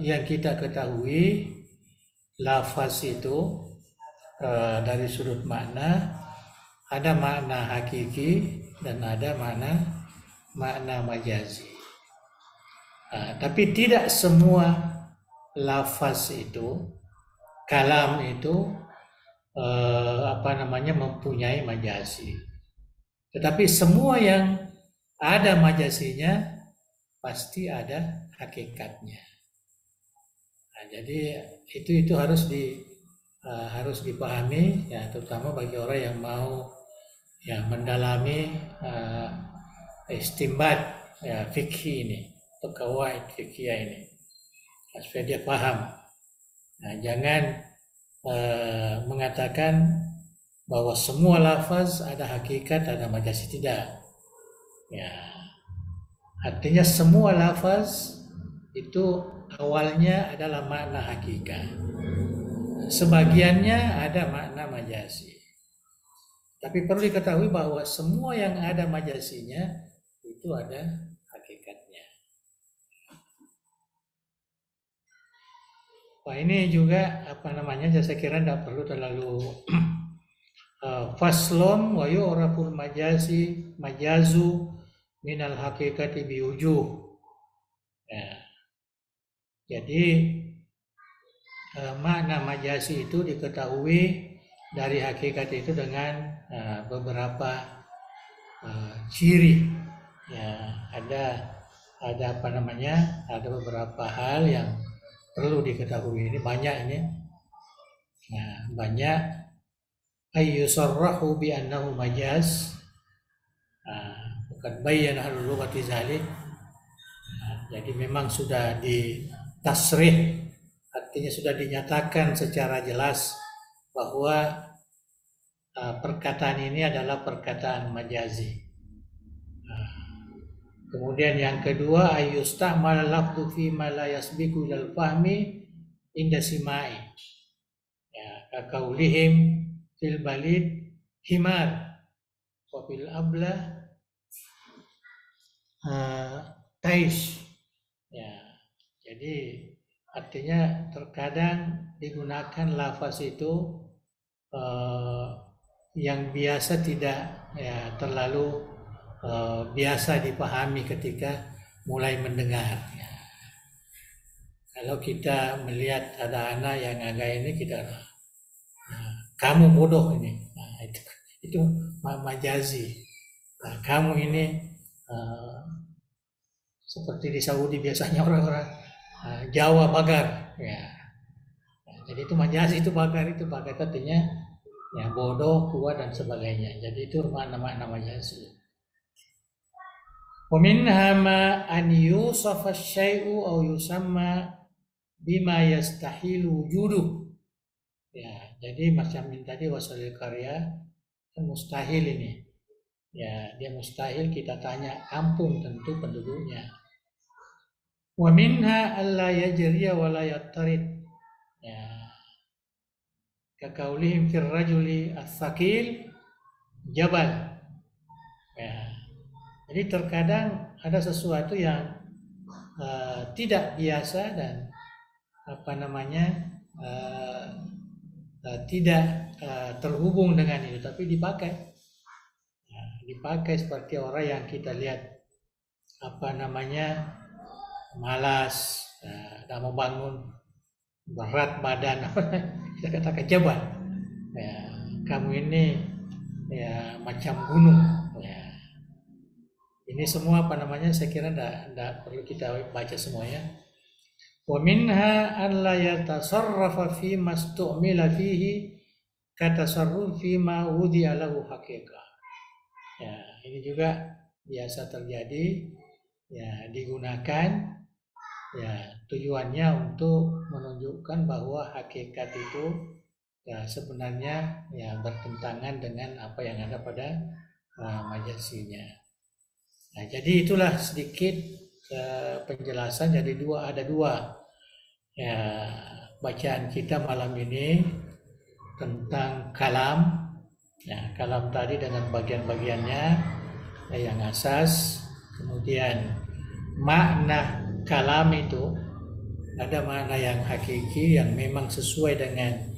yang kita ketahui lafaz itu dari sudut makna ada makna hakiki dan ada makna majazi. Tapi tidak semua lafaz itu, kalam itu mempunyai majazi. Tetapi semua yang ada majazinya pasti ada hakikatnya. Nah, jadi itu harus dipahami, ya, terutama bagi orang yang mau, ya, mendalami istinbat, ya, fikih ini atau qawaid fikih ini, supaya dia paham. Nah, jangan mengatakan bahwa semua lafaz ada hakikat, ada majazi, tidak. Ya, artinya semua lafaz itu awalnya adalah makna hakikat. Sebagiannya ada makna majazi. Tapi perlu diketahui bahwa semua yang ada majazinya itu ada hakikatnya. Wah, ini juga saya kira tidak perlu terlalu faslon wa yu'raful majazu minal hakikati biwujuh. Ya. Jadi makna majazi itu diketahui dari hakikat itu dengan beberapa ciri. Ya, ada beberapa hal yang perlu diketahui. Ini banyak ini. Nah, banyak ayyusarrahu bi annahu majaz. Bukan bayyana al-lughati zalik. Jadi memang sudah ditasrih, artinya sudah dinyatakan secara jelas bahwa perkataan ini adalah perkataan majazi. Kemudian yang kedua ayyusta'mal lafdhu fi ma la yasbiqu ilal fahmi inda simai. Ya, kaqaulihim fil balid himar wa fil abla taish. Ya, jadi artinya terkadang digunakan lafaz itu yang biasa tidak, ya, terlalu biasa dipahami ketika mulai mendengar. Ya. Kalau kita melihat ada anak yang agak ini, kita kamu bodoh ini. Nah, itu majazi. Nah, kamu ini seperti di Saudi biasanya orang-orang Jawa bagar. Ya. Nah, jadi itu majazi, itu bagar artinya ya bodoh, kuat dan sebagainya. Jadi itu nama-nama majazi. Wa minha ma an yusafa syai'u aw yusamma bima yastahilu wujuduh. Ya, jadi macam tadi wasalil karya kan mustahil ini. Ya, dia mustahil, kita tanya kampung tentu penduduknya. Wa minha alla yajriya wa la yattarid. Ya. Kaqaulihim fir rajuli as-saqil jabal. Ya. Jadi terkadang ada sesuatu yang tidak biasa dan tidak terhubung dengan itu, tapi dipakai. Dipakai seperti orang yang kita lihat malas, tidak mau bangun, berat badan, kita katakan jabal. Ya, kamu ini ya macam gunung. Ya. Ini semua saya kira tidak perlu kita baca semuanya. Wa minha an la yatasarrafa fi mastu'mila fihi katasarrufi ma wudi'a lahu haqiqah. Ya, ini juga biasa terjadi, ya digunakan ya tujuannya untuk menunjukkan bahwa hakikat itu ya sebenarnya ya bertentangan dengan apa yang ada pada majazinya. Nah, jadi itulah sedikit penjelasan. Jadi ada dua ya bacaan kita malam ini tentang kalam. Ya, kalam tadi dengan bagian-bagiannya yang asas, kemudian makna kalam itu ada makna yang hakiki yang memang sesuai dengan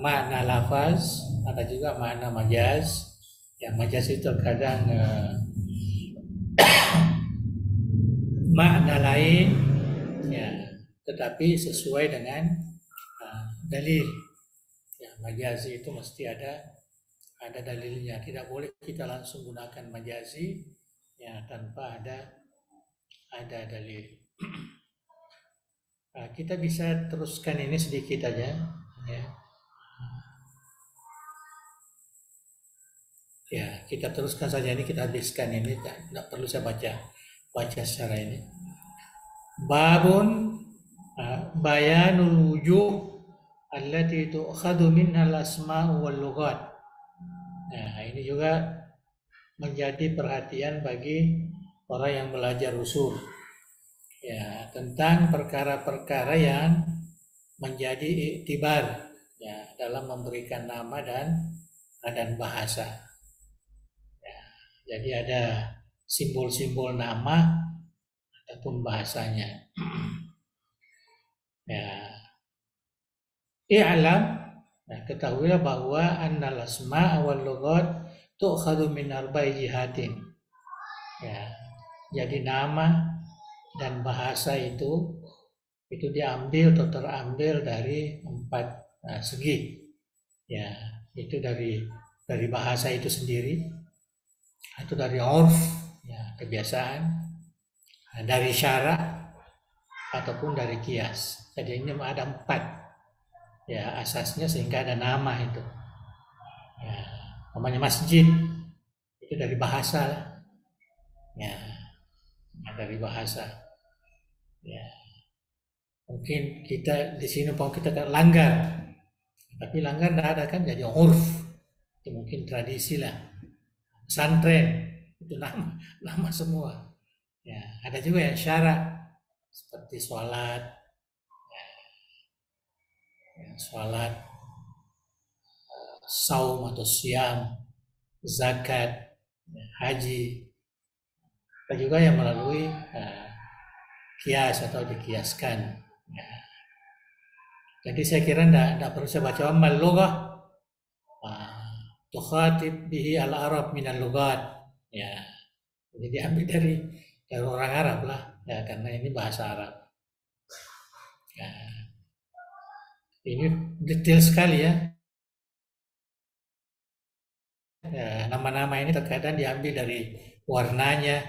makna lafaz, ada juga makna majaz. Yang majaz itu terkadang makna lain, ya, tetapi sesuai dengan dalil. Ya, majazi itu mesti ada dalilnya. Tidak boleh kita langsung gunakan majazi ya tanpa ada dalil. Nah, kita bisa teruskan ini sedikit aja ya. Ya, kita teruskan saja ini, kita habiskan ini, tidak perlu saya baca secara ini. Babun bayanul wujuh allati tu'khadhu minha al-asma' wal lughat. Nah, ini juga menjadi perhatian bagi orang yang belajar usul. Ya, tentang perkara-perkara yang menjadi iktibar ya dalam memberikan nama dan bahasa. Ya, jadi ada simbol-simbol nama ataupun bahasanya. Ya. I'lam, nah, ketahuilah bahwa annal asma' wal lughat tu'khadhu min arba'i jihatin. Ya. Jadi nama dan bahasa itu diambil atau terambil dari 4 segi. Ya, itu dari bahasa itu sendiri, atau dari urf, ya, kebiasaan, dari syarak ataupun dari kias. Jadi ini ada 4 ya asasnya sehingga ada nama itu. Ya, namanya masjid itu dari bahasa lah. Ya, dari bahasa. Ya, mungkin kita di sini mau kita langgar, tapi langgar tidak ada kan, jadi urf itu mungkin tradisi lah. Pesantren itu nama semua. Ya, ada juga yang syarak seperti sholat, sholat, saum atau siam, zakat, haji. Ada juga yang melalui kias atau dikiaskan. Ya. Jadi saya kira tidak perlu saya baca amal lughah tukhatib bihi al-arab min al-lughat. Ya. Jadi diambil dari orang Arab lah, ya karena ini bahasa Arab. Ya, ini detail sekali ya. Ya, nama-nama ini terkadang diambil dari warnanya,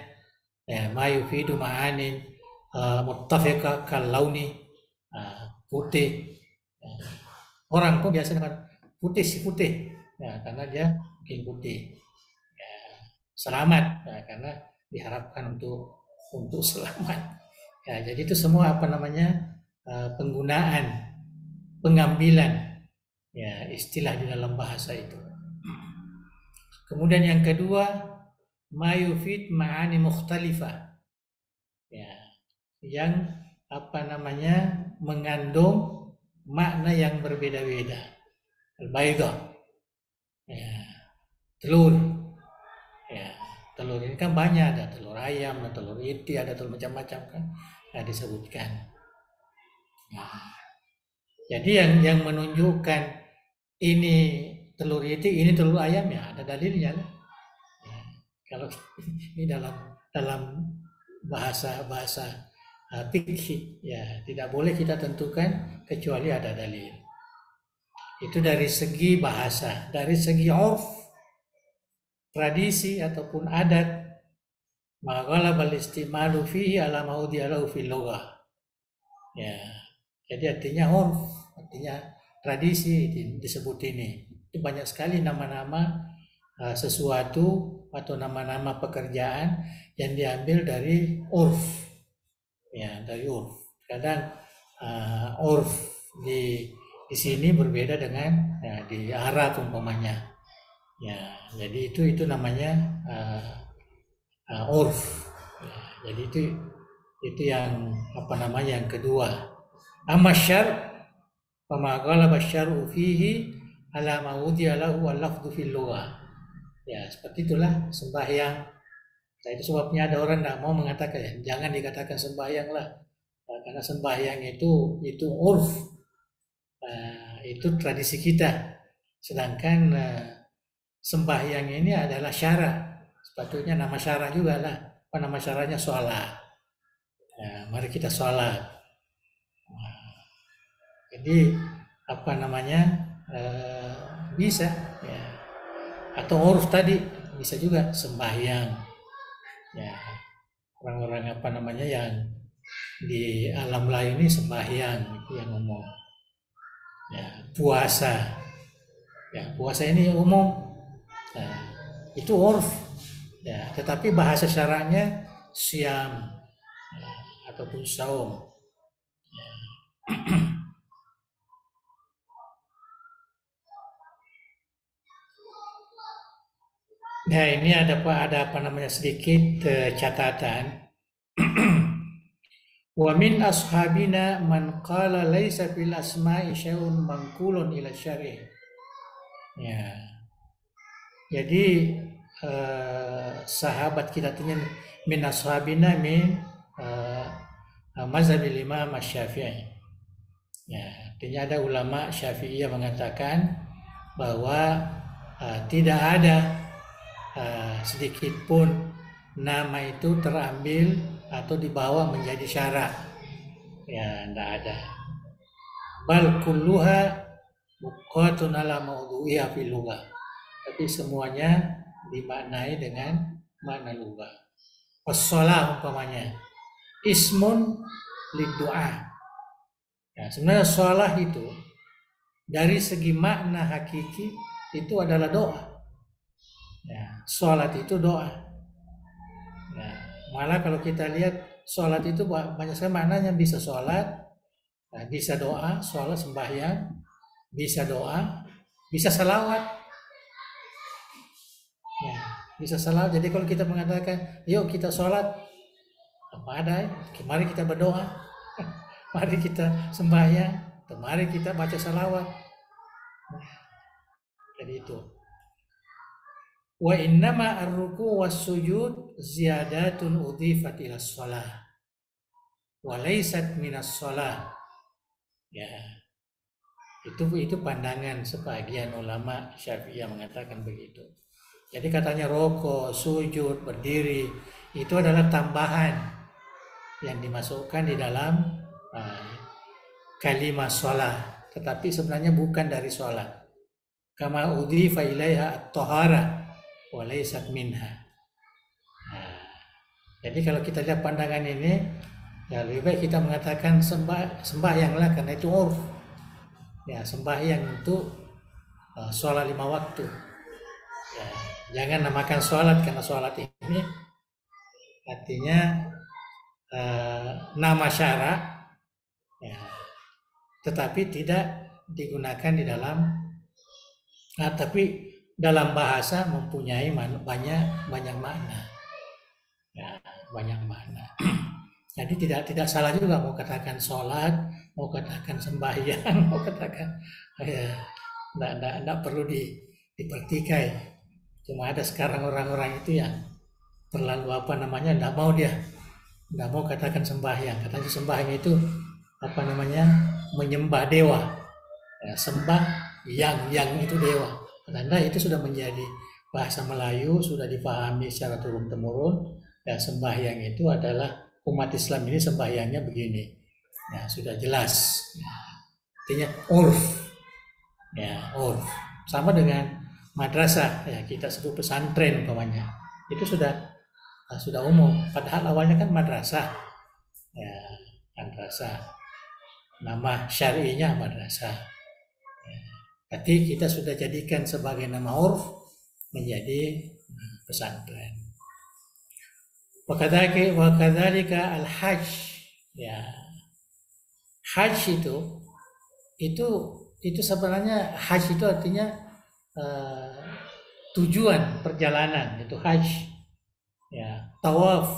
ya, ma yufidu ma'anin muttafiqa kal launi, putih. Ya. Orang pun biasa dengan putih si putih, ya, karena dia bikin putih. Ya, selamat, ya, karena diharapkan untuk selamat. Ya, jadi itu semua apa namanya penggunaan, pengambilan, ya, istilah di dalam bahasa itu. Kemudian yang kedua, mayufid ma'ani mukhtalifah. Ya, yang apa namanya mengandung makna yang berbeda-beda. Al-baydah. Ya, telur. Ya, telur ini kan banyak, ada telur ayam, ada telur iti, ada telur macam-macam kan. Nah, disebutkan. Nah, jadi yang menunjukkan ini telur iti, ini telur ayam, ya ada dalilnya lah. Ya, kalau ini dalam bahasa fikih, ya tidak boleh kita tentukan kecuali ada dalil. Itu dari segi bahasa, dari segi urf, tradisi ataupun adat, maghalabal istimalu fihi ala maudi'alahu fil lughah. Ya, jadi artinya urf, artinya tradisi disebut ini. Itu banyak sekali nama-nama sesuatu atau nama-nama pekerjaan yang diambil dari urf, ya dari urf. Kadang urf di sini berbeda dengan ya, di Arab umpamanya. Ya, jadi itu namanya urf. Ya, jadi itu yang apa namanya yang kedua. Amma syar' fama ghalaba syar'u fihi ala ma wudi'a lahu wal lafdhu fil lughah. Ya, seperti itulah sembahyang. Nah, itu sebabnya ada orang tidak mau mengatakan, jangan dikatakan sembahyang lah. Karena sembahyang itu urf. Itu tradisi kita. Sedangkan sembahyang ini adalah syara. Sepatutnya nama syara juga lah. Apa nama syaranya? Sholat. Ya, mari kita sholat. Jadi apa namanya bisa ya. Atau uruf tadi bisa juga sembahyang. Ya, orang-orang apa namanya yang di alam lain ini sembahyang itu yang umum. Ya, puasa. Ya, puasa ini umum. Nah, itu uruf. Ya, tetapi bahasa syara'nya siam ya, ataupun saum. Ya. Nah, ini ada apa namanya sedikit catatan. Wa min ashabina man qala laisa fil asma'i syai'un manqulun ila syari'. Ya. Jadi sahabat kita tanya min ashabina min mazhabil Imam Asy-Syafi'i. Ya, artinya ada ulama Syafi'iyah mengatakan bahwa tidak ada sedikit pun nama itu terambil atau dibawa menjadi syarat. Ya, tidak ada. Bal kulluha muqatun ala mawdu'iha fil lughah. Tapi semuanya dimaknai dengan makna lughah. As-shalah umpamanya ismun lid-du'a. Ya, sebenarnya shalah itu dari segi makna hakiki itu adalah doa. Ya, sholat itu doa. Ya, malah kalau kita lihat sholat itu banyak sekali maknanya, bisa sholat, nah, bisa doa, sholat sembahyang, bisa doa, bisa salawat. Ya, bisa salawat. Jadi kalau kita mengatakan, yuk kita sholat, apa ada? Mari kita berdoa, mari kita sembahyang, mari kita baca salawat. Nah, jadi itu. Wa innama ar-ruku' was-sujud ziyadatun udhifat ila shalah wa laysat minas shalah. Ya. Itu pandangan sebagian ulama Syafi'iyah mengatakan begitu. Jadi katanya rokok, sujud, berdiri itu adalah tambahan yang dimasukkan di dalam kalimat sholat, tetapi sebenarnya bukan dari sholat. Kama udhifa ilaiha at-tahara wa laysat minha. Jadi kalau kita lihat pandangan ini, ya lebih baik kita mengatakan sembahyanglah, karena itu urf. Ya, sembahyang untuk sholat 5 waktu. Ya, jangan namakan sholat, karena sholat ini artinya nama syarak, ya, tetapi tidak digunakan di dalam, tapi dalam bahasa mempunyai banyak makna, ya, banyak makna. Jadi tidak salah juga mau katakan sholat, mau katakan sembahyang, mau katakan ya, tidak perlu dipertikai. Cuma ada sekarang orang-orang itu yang terlalu tidak mau katakan sembahyang. Katanya sembahyang itu menyembah dewa. Ya, sembah yang itu dewa. Karena itu sudah menjadi bahasa Melayu, sudah dipahami secara turun-temurun. Ya, sembahyang itu adalah umat Islam ini sembahyangnya begini. Ya, sudah jelas. Ya, artinya urf. Ya, urf. Sama dengan madrasah, ya kita sebut pesantren umpamanya. Itu sudah umum. Padahal awalnya kan madrasah. Ya, madrasah. Nama syar'inya madrasah. Ya, tapi kita sudah jadikan sebagai nama urf menjadi pesantren. Wakadzalika al-hajj. Ya. Hajj itu sebenarnya hajj itu artinya tujuan perjalanan, itu hajj. Ya, tawaf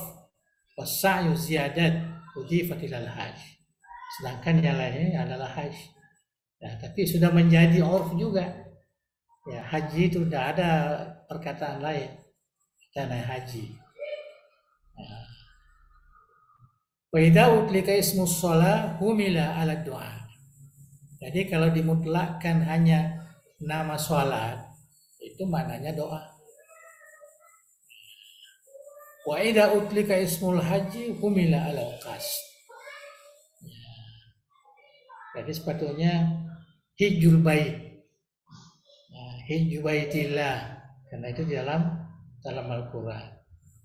wasa'yu ziyadat udhifat ilal hajj. Sedangkan yang lainnya adalah hajj. Ya, tapi sudah menjadi urf juga. Ya, haji itu tidak ada perkataan lain. Kita naik haji. Wa idza utlika ismus shalah humila ala du'a. Jadi kalau dimutlakkan hanya nama salat, itu maknanya doa. Wa idza utlika ismul haji humila ala qasd. Jadi sepatutnya hijjul bait. Hijju baitillah, karena itu di dalam Al-Qur'an.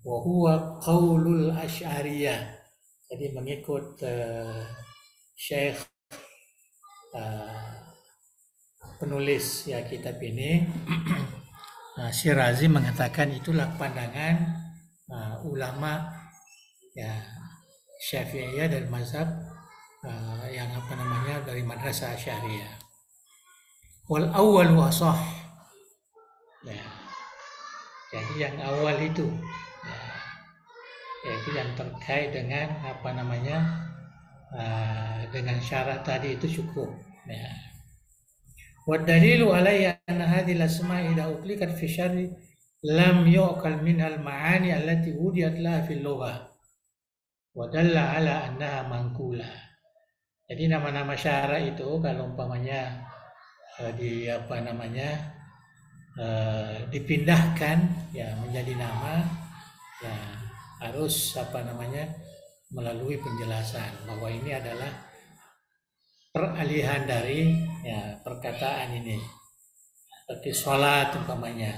Wa huwa qaulul asy'ariyah. Jadi mengikut Syekh penulis ya kitab ini, Syirazi mengatakan itulah pandangan ulama ya Syafi'iyah dan mazhab yang dari madrasah Asy'ariyah. Wal awwalu ashah. Ya. Jadi yang awal itu ya, yaitu yang terkait dengan dengan syarat tadi itu cukup. Ya. Wa dalilu alayya anna hadhihi al-asma' idza utliqat fi syar'i lam yu'qal minha al-ma'ani allati wudiyat laha fil lughah wa dalla ala annaha manqula. Jadi nama-nama syarat itu kalau umpamanya dipindahkan ya menjadi nama ya harus melalui penjelasan bahwa ini adalah peralihan dari ya perkataan ini. Seperti sholat umpamanya,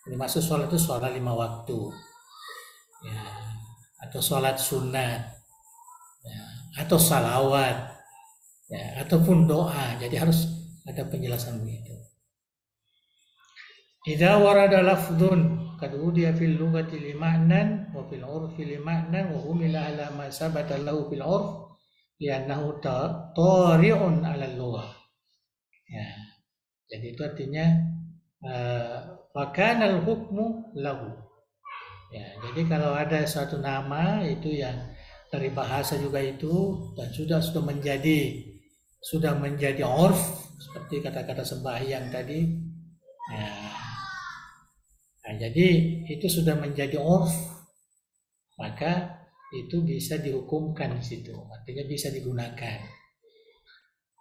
ini maksud sholat itu sholat 5 waktu ya, atau sholat sunat ya, atau salawat ya, ataupun doa. Jadi harus ada penjelasan begitu. Idza warada lafdhun qad udiya fil lughati li ma'nan wa fil 'urfi li ma'nan wa humila ala ma sabata lahu fil 'urf li'annahu tari'un 'ala al-lughah. Ya. Jadi itu artinya fakana al-hukmu lahu. Ya, jadi kalau ada suatu nama itu yang dari bahasa juga itu dan sudah menjadi 'urf seperti kata-kata sembahyang tadi. Ya. Nah, jadi itu sudah menjadi urf, maka itu bisa dihukumkan di situ, artinya bisa digunakan.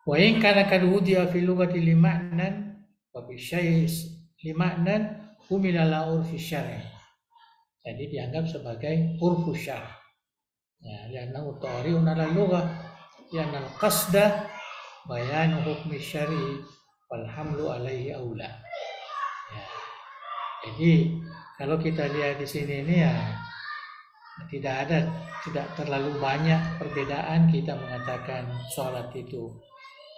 Wa in kana kad wudiya fi lughati li ma'nan wa bi syai'in li ma'nan humila la urfi syar'i. Jadi dianggap sebagai urfu syar'i. Ya, li'annahu tari'un 'ala al-lughah, li'anna al-qasda bayanu hukmi syar'i wal hamlu 'alaihi aula. Ya. Jadi kalau kita lihat di sini ini ya tidak terlalu banyak perbedaan kita mengatakan sholat itu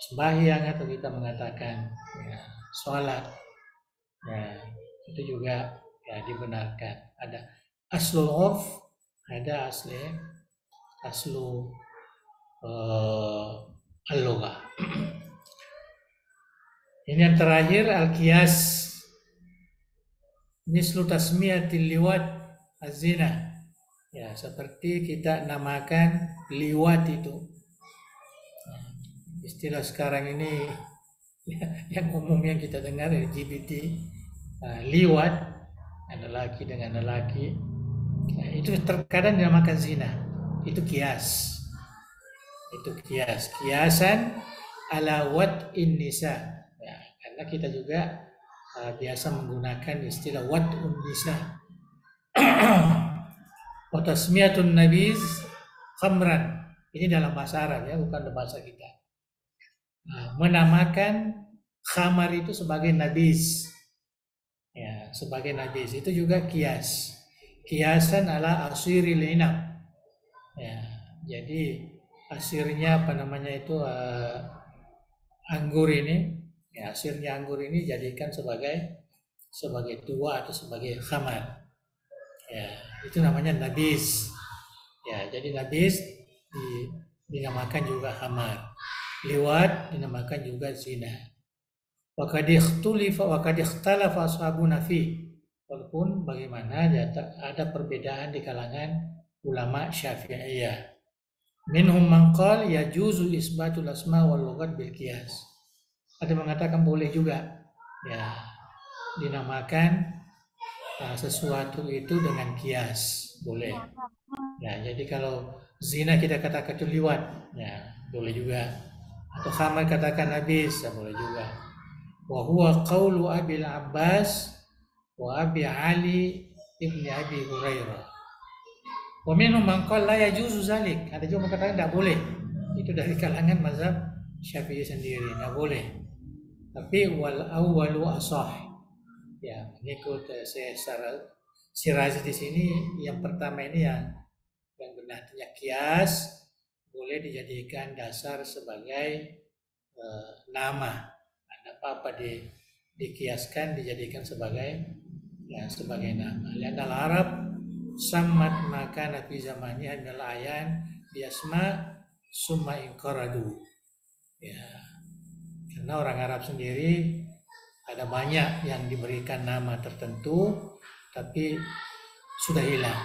sembahyang atau kita mengatakan ya, sholat. Ya, itu juga ya dibenarkan. Ada aslul urf, ada aslu al-lughah. Ini yang terakhir al-qiyas, mislu tasmiyatil liwat az-zina. Ya, seperti kita namakan liwat itu. Istilah sekarang ini yang umum yang kita dengar LGBT, liwat ada laki dengan lelaki. Nah, itu terkadang dinamakan zina. Itu kias. Itu kias. Kiasan ala wat'in nisa. Ya, karena kita juga biasa menggunakan istilah wat'un nisa. Wa tasmiyatun nabiz khamran. Ini dalam bahasa Arab ya, bukan dalam bahasa kita. Menamakan khamar itu sebagai nabiz. Ya, sebagai nabiz itu juga kias. Kiasan ala asiril inab. Ya, jadi asirnya apa namanya itu anggur ini, ya, asirnya anggur ini jadikan sebagai tua atau sebagai khamar. Ya, itu namanya nabis. Ya, jadi nabis dinamakan juga khamar. Liwat dinamakan juga zina. Wa qad ikhtalafa ashabuna fi. Walaupun bagaimana ada perbedaan di kalangan ulama Syafi'iyah. Minhum man qala yajuzu isbatul asma wal lughat bil qiyas. Ada mengatakan boleh juga ya dinamakan sesuatu itu dengan kias, boleh. Ya, jadi kalau zina kita katakan itu liwat, ya boleh juga. Atau khamar katakan habis, ya boleh juga. Wa huwa qaulu Abil Abbas wa Abi Ali ibni Abi Hurairah. Wa minhum man qala la yajuzu zalik. Ada juga mengatakan tidak boleh. Itu dari kalangan mazhab Syafi'i sendiri, tidak boleh. Tapi wal awwalu ashah. Ya, mengikut saya secara Sirazi di sini yang pertama ini yang benarnya kias boleh dijadikan dasar sebagai nama. Ada apa-apa dikiaskan dijadikan sebagai nama. Lihat al-Arab sammat maka nabi zamannya adalah ayan biasma summa inqaradu. Ya, karena orang Arab sendiri ada banyak yang diberikan nama tertentu tapi sudah hilang.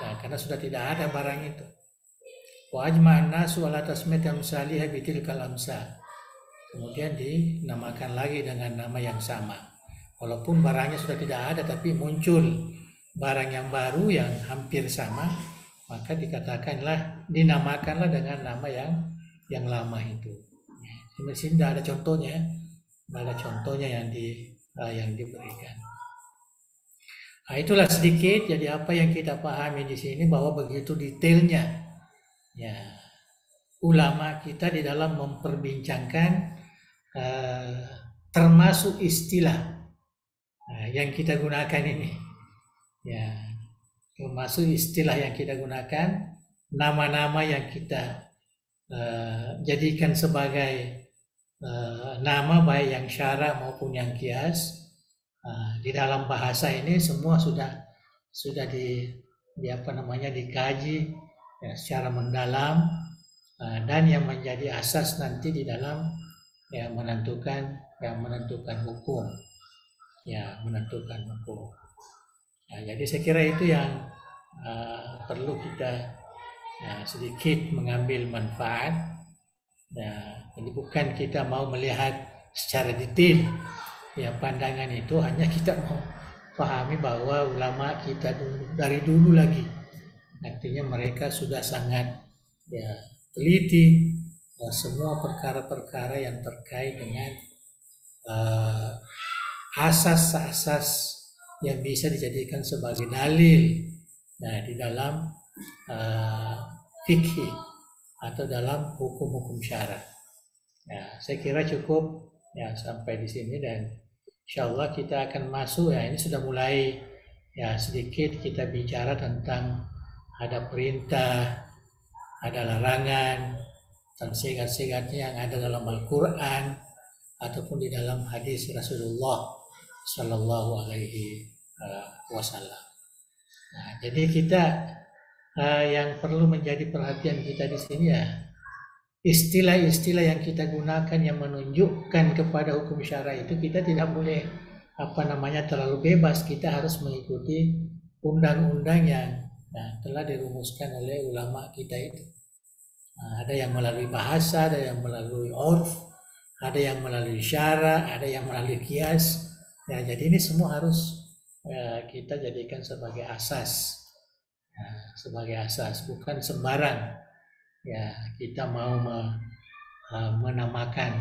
Ya, karena sudah tidak ada barang itu. Wa ajma'an nasu ala tasmiyati amsalihha bitilkal amsal. Kemudian dinamakan lagi dengan nama yang sama. Walaupun barangnya sudah tidak ada tapi muncul barang yang baru yang hampir sama, maka dinamakanlah dengan nama yang lama itu. Di sini tidak ada contohnya. Ada contohnya yang diberikan. Nah, itulah sedikit. Jadi apa yang kita pahami di sini bahwa begitu detailnya, ya, ulama kita di dalam memperbincangkan termasuk istilah yang kita gunakan ini, ya, termasuk istilah yang kita gunakan, nama-nama yang kita jadikan sebagai nama baik yang syara maupun yang kias di dalam bahasa ini semua sudah dikaji ya, secara mendalam dan yang menjadi asas nanti di dalam menentukan hukum Nah, jadi saya kira itu yang perlu kita sedikit mengambil manfaat. Nah, ini bukan kita mau melihat secara detail ya pandangan itu, hanya kita mau pahami bahwa ulama kita dari dulu lagi artinya mereka sudah sangat teliti semua perkara-perkara yang terkait dengan asas-asas yang bisa dijadikan sebagai dalil di dalam fikih atau dalam hukum-hukum syara. Saya kira cukup sampai di sini, dan insya Allah kita akan masuk ini sudah mulai sedikit kita bicara tentang ada perintah, ada larangan, dan segat-segatnya yang ada dalam Al-Quran ataupun di dalam hadis Rasulullah Sallallahu Alaihi Wasallam. Jadi kita yang perlu menjadi perhatian kita di sini istilah-istilah yang kita gunakan yang menunjukkan kepada hukum syara itu kita tidak boleh terlalu bebas. Kita harus mengikuti undang-undang yang telah dirumuskan oleh ulama kita itu. Ada yang melalui bahasa, ada yang melalui urf, ada yang melalui syara, ada yang melalui kias. Jadi ini semua harus kita jadikan sebagai asas, bukan sembarang kita mau menamakan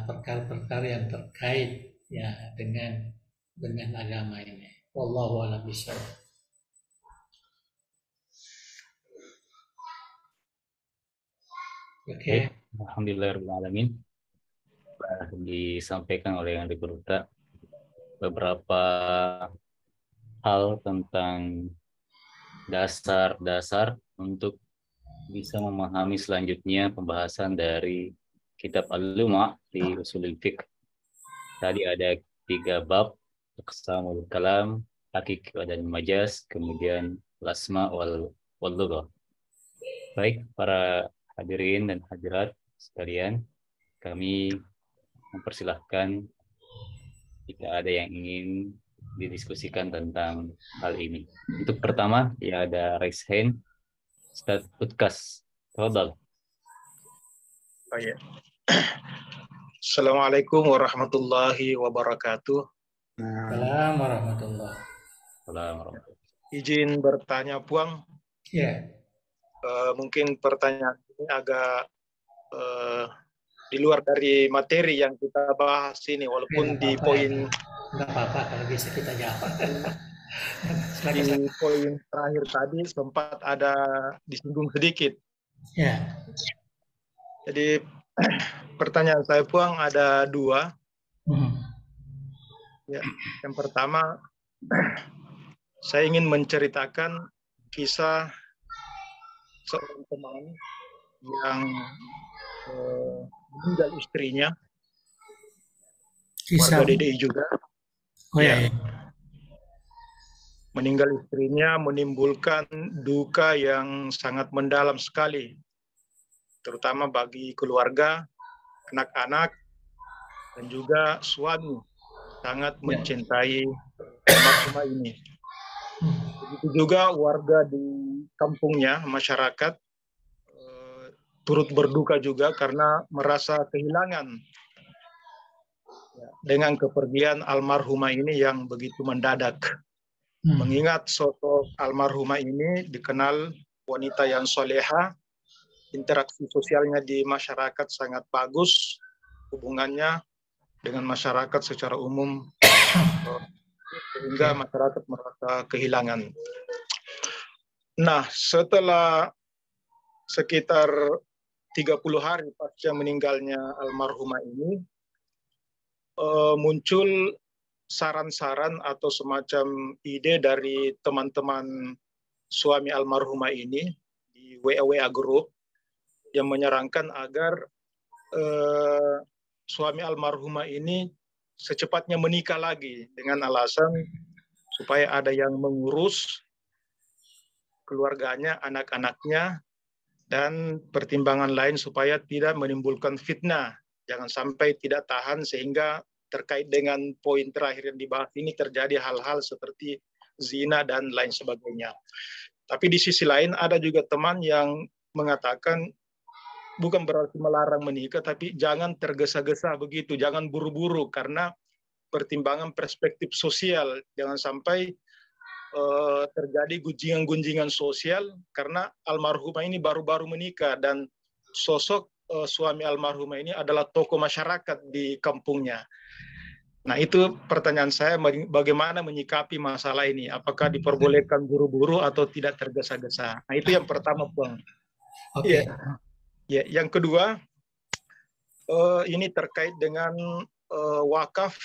perkara-perkara yang terkait dengan agama ini. Wallahu a'lam bishawab. Oke, alhamdulillahirrahmanirrahim. Disampaikan oleh yang Guru beberapa hal tentang dasar-dasar untuk bisa memahami selanjutnya pembahasan dari kitab Al-Lum'ah di Ushulul Fiqh. Tadi ada 3 bab, Aqsamul Kalam, Haqiqah dan Majaz, kemudian Lasma wal Lughah. Baik, para hadirin dan hadirat sekalian, kami mempersilahkan jika ada yang ingin didiskusikan tentang hal ini. Untuk pertama, ada raise hand, Ustaz Utkas. Tafadhal. Assalamualaikum warahmatullahi wabarakatuh. Assalamualaikum warahmatullahi wabarakatuh. Izin bertanya, Puang. Mungkin pertanyaan ini agak di luar dari materi yang kita bahas ini, walaupun di poin nggak apa-apa kalau bisa kita jawab. Di poin terakhir tadi sempat ada disinggung sedikit. Jadi pertanyaan saya, Puang, ada 2. Yang pertama, saya ingin menceritakan kisah seorang teman yang meninggal istrinya, warga DDI juga. Meninggal istrinya menimbulkan duka yang sangat mendalam sekali, terutama bagi keluarga, anak-anak, dan juga suami sangat mencintai almarhumah ini. Begitu juga warga di kampungnya, masyarakat turut berduka juga karena merasa kehilangan dengan kepergian almarhumah ini yang begitu mendadak. Mengingat sosok almarhumah ini dikenal wanita yang soleha, interaksi sosialnya di masyarakat sangat bagus, hubungannya dengan masyarakat secara umum, sehingga masyarakat merasa kehilangan. Nah, setelah sekitar 30 hari pasca meninggalnya almarhumah ini, muncul saran-saran atau semacam ide dari teman-teman suami almarhumah ini di WA Group yang menyarankan agar suami almarhumah ini secepatnya menikah lagi dengan alasan supaya ada yang mengurus keluarganya, anak-anaknya, dan pertimbangan lain supaya tidak menimbulkan fitnah. Jangan sampai tidak tahan sehingga terkait dengan poin terakhir yang dibahas ini terjadi hal-hal seperti zina dan lain sebagainya. Tapi di sisi lain ada juga teman yang mengatakan bukan berarti melarang menikah, tapi jangan tergesa-gesa begitu, jangan buru-buru karena pertimbangan perspektif sosial. Jangan sampai terjadi gunjingan-gunjingan sosial karena almarhumah ini baru-baru menikah dan sosok suami almarhumah ini adalah tokoh masyarakat di kampungnya. Nah, itu pertanyaan saya, bagaimana menyikapi masalah ini? Apakah diperbolehkan buru-buru atau tidak tergesa-gesa? Nah, itu yang pertama, Bang. Oke. Ya, yang kedua, ini terkait dengan wakaf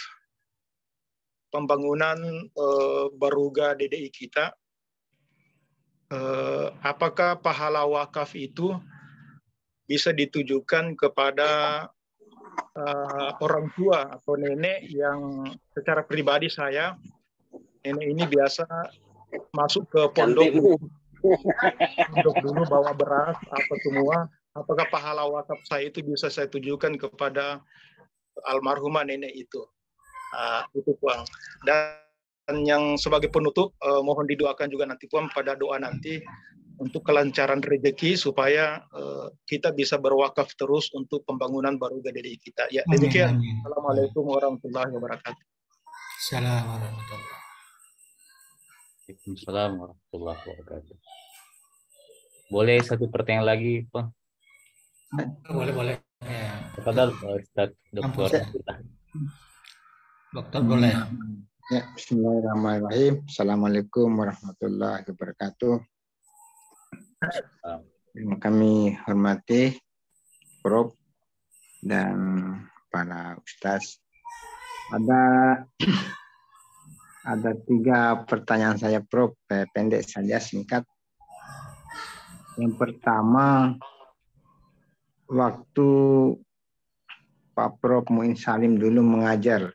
pembangunan Baruga DDI kita. Apakah pahala wakaf itu bisa ditujukan kepada orang tua atau nenek yang secara pribadi saya, nenek ini biasa masuk ke pondok dulu bawa beras apa semua. Apakah pahala wakaf saya itu bisa saya tujukan kepada almarhumah nenek itu? Itu Puang. Dan yang sebagai penutup, mohon didoakan juga nanti Puang pada doa nanti untuk kelancaran rezeki supaya kita bisa berwakaf terus untuk pembangunan Baruga DDI kita. Ya, demikian. Assalamualaikum warahmatullahi wabarakatuh. Assalamualaikum warahmatullahi wabarakatuh. Waalaikumsalam warahmatullahi wabarakatuh. Boleh satu pertanyaan lagi, Pak? Boleh. Ya. Kepada Ustaz Dr. Dokter boleh. Ya, bismillahirrahmanirrahim. Assalamualaikum warahmatullahi wabarakatuh. Kami hormati Prof dan para ustaz. Ada 3 pertanyaan saya, Prof. Pendek saja, singkat. Yang pertama, waktu Pak Prof Muin Salim dulu mengajar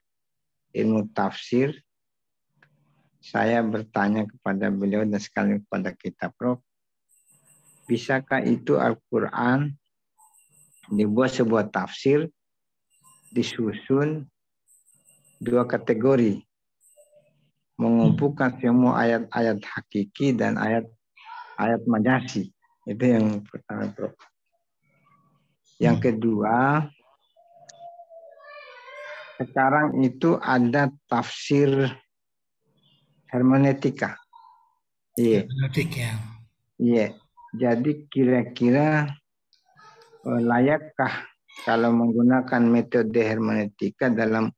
ilmu tafsir, saya bertanya kepada beliau dan sekali kepada kita, Prof, bisakah itu Al-Quran dibuat sebuah tafsir, disusun 2 kategori, mengumpulkan semua ayat-ayat hakiki dan ayat majasi. Itu yang pertama, Prof. Yang kedua, sekarang itu ada tafsir hermeneutika. Iya. Hermeneutika. Iya. Jadi kira-kira layakkah kalau menggunakan metode hermeneutika dalam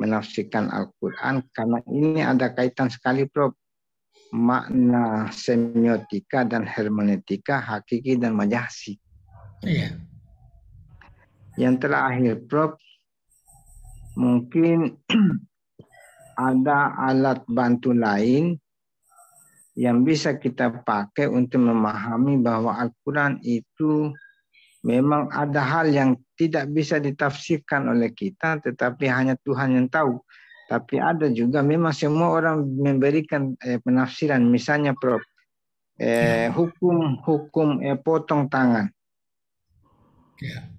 menafsirkan Al-Quran? Karena ini ada kaitan sekali, Prof. Makna semiotika dan hermeneutika, hakiki dan majasi. Iya. Yang terakhir, Prof, mungkin ada alat bantu lain yang bisa kita pakai untuk memahami bahwa Al-Quran itu memang ada hal yang tidak bisa ditafsirkan oleh kita, tetapi hanya Tuhan yang tahu. Tapi ada juga memang semua orang memberikan penafsiran. Misalnya, Prof, hukum potong tangan.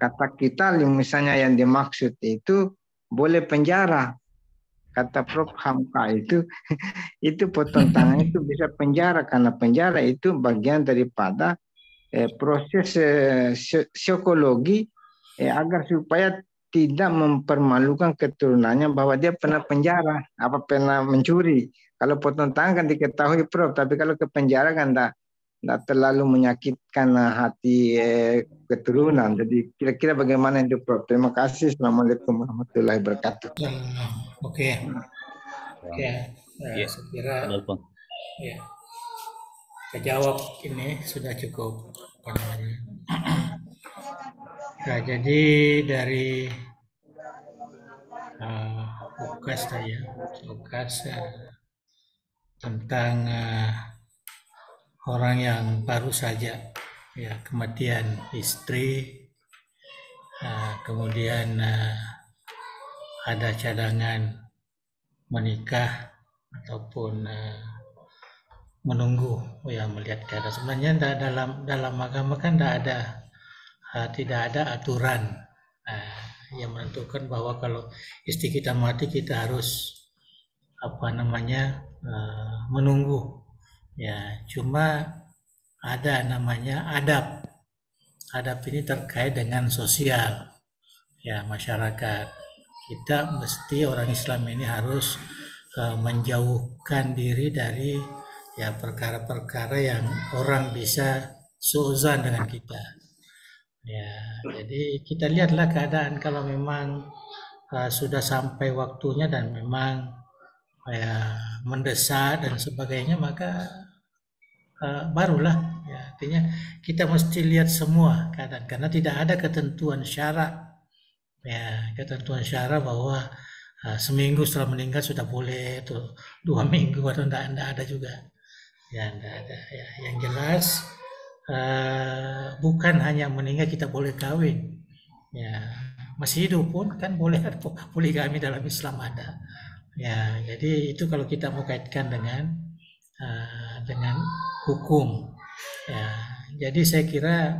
Kata kita, misalnya yang dimaksud itu boleh penjara. Kata Prof Hamka itu potong tangan itu bisa penjara, karena penjara itu bagian daripada proses psikologi agar supaya tidak mempermalukan keturunannya bahwa dia pernah penjara, pernah mencuri. Kalau potong tangan kan diketahui, Prof, tapi kalau ke penjara kan tidak terlalu menyakitkan hati keturunan. Jadi kira-kira bagaimana itu, Prof? Terima kasih. Assalamualaikum warahmatullahi wabarakatuh. Oke. Saya kira ya, kejawab ini sudah cukup. Nah, jadi dari Ukas tentang orang yang baru saja kematian istri, kemudian ada cadangan menikah ataupun menunggu melihat keadaan. Sebenarnya dalam agama kan tidak ada aturan yang menentukan bahwa kalau istri kita mati kita harus menunggu. Ya, cuma ada namanya adab. Adab ini terkait dengan sosial masyarakat. Kita mesti, orang Islam ini harus menjauhkan diri dari perkara-perkara yang orang bisa suuzan dengan kita. Ya, jadi kita lihatlah keadaan, kalau memang sudah sampai waktunya dan memang mendesak dan sebagainya, maka barulah ya, artinya kita mesti lihat semua keadaan, karena tidak ada ketentuan syarak ya, ketentuan syarak bahwa seminggu setelah meninggal sudah boleh, atau 2 minggu, atau tidak ada juga ya, tidak ada ya. Yang jelas bukan hanya meninggal kita boleh kawin ya, masih hidup pun kan boleh poligami dalam Islam ada ya. Jadi itu kalau kita mau kaitkan dengan hukum ya. Jadi saya kira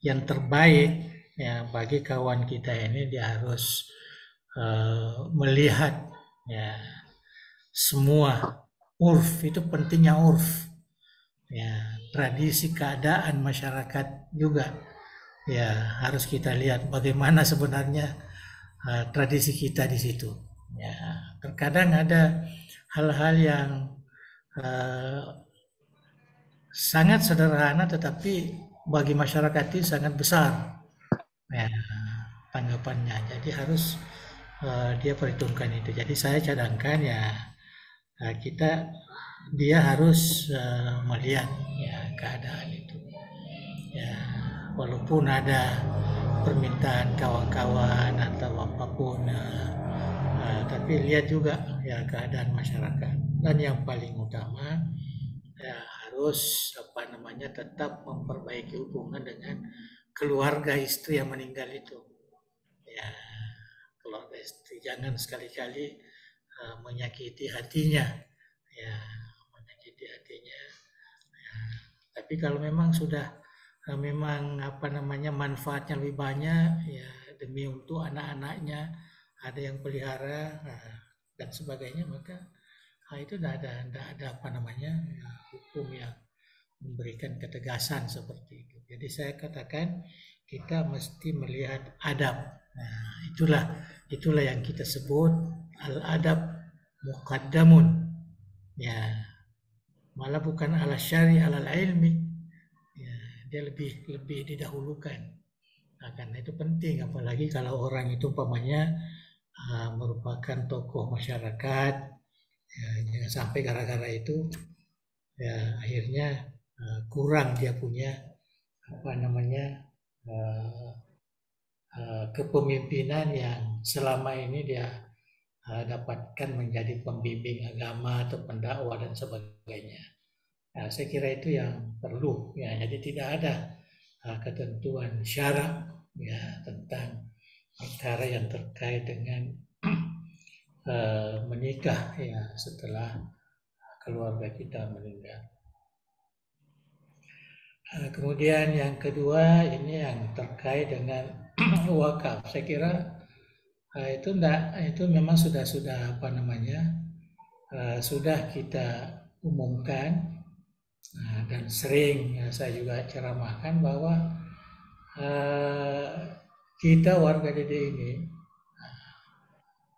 yang terbaik ya bagi kawan kita ini, dia harus melihat ya semua urf, itu pentingnya urf ya, tradisi keadaan masyarakat juga ya, harus kita lihat bagaimana sebenarnya tradisi kita di situ ya. Terkadang ada hal-hal yang sangat sederhana tetapi bagi masyarakat itu sangat besar ya tanggapannya. Jadi harus dia perhitungkan itu. Jadi saya cadangkan ya dia harus melihat ya keadaan itu ya, walaupun ada permintaan kawan-kawan atau apapun tapi lihat juga ya keadaan masyarakat. Dan yang paling utama ya harus tetap memperbaiki hubungan dengan keluarga istri yang meninggal itu ya. Keluarga istri jangan sekali-kali menyakiti hatinya ya, menyakiti hatinya ya. Tapi kalau memang sudah memang manfaatnya lebih banyak ya, demi untuk anak-anaknya, ada yang pelihara dan sebagainya, maka itu tidak ada hukum yang memberikan ketegasan seperti itu. Jadi saya katakan kita mesti melihat adab. Nah, itulah yang kita sebut al-adab muqaddamun ya, malah bukan ala syari ala ilmi ya, dia lebih didahulukan. Nah, karena itu penting, apalagi kalau orang itu umpamanya merupakan tokoh masyarakat ya, jangan sampai gara-gara itu ya akhirnya kurang dia punya kepemimpinan yang selama ini dia dapatkan menjadi pembimbing agama atau pendakwah dan sebagainya. Nah, saya kira itu yang perlu ya. Jadi tidak ada ketentuan syarak ya tentang perkara yang terkait dengan menikah ya setelah keluarga kita meninggal. Kemudian yang kedua ini yang terkait dengan wakaf. Saya kira itu memang sudah sudah kita umumkan dan sering ya, saya juga ceramahkan bahwa kita warga DD ini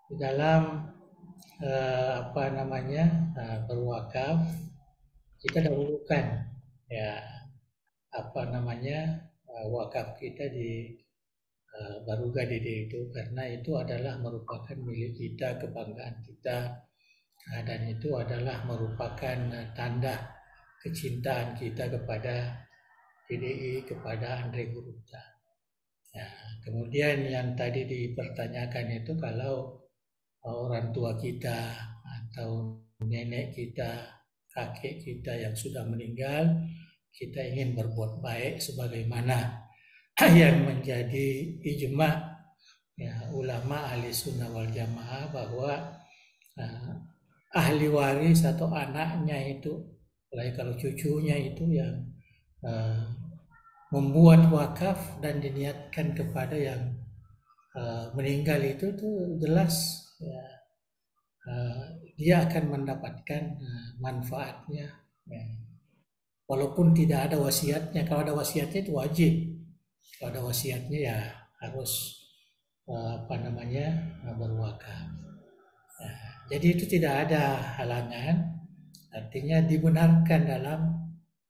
di dalam berwakaf, kita dahulukan ya wakaf kita di Baruga DD itu, karena itu adalah merupakan milik kita, kebanggaan kita, dan itu adalah merupakan tanda kecintaan kita kepada DDI, kepada Andre Gurupta. Ya, kemudian yang tadi dipertanyakan itu, kalau orang tua kita atau nenek kita, kakek kita yang sudah meninggal, kita ingin berbuat baik sebagaimana yang menjadi ijma ya, ulama ahli sunnah wal jamaah, bahwa ahli waris atau anaknya itu, apalagi kalau cucunya itu yang membuat wakaf dan diniatkan kepada yang meninggal itu tuh jelas ya, dia akan mendapatkan manfaatnya ya. Walaupun tidak ada wasiatnya. Kalau ada wasiatnya itu wajib. Kalau ada wasiatnya ya harus berwakaf. Nah, jadi itu tidak ada halangan. Artinya dibenarkan dalam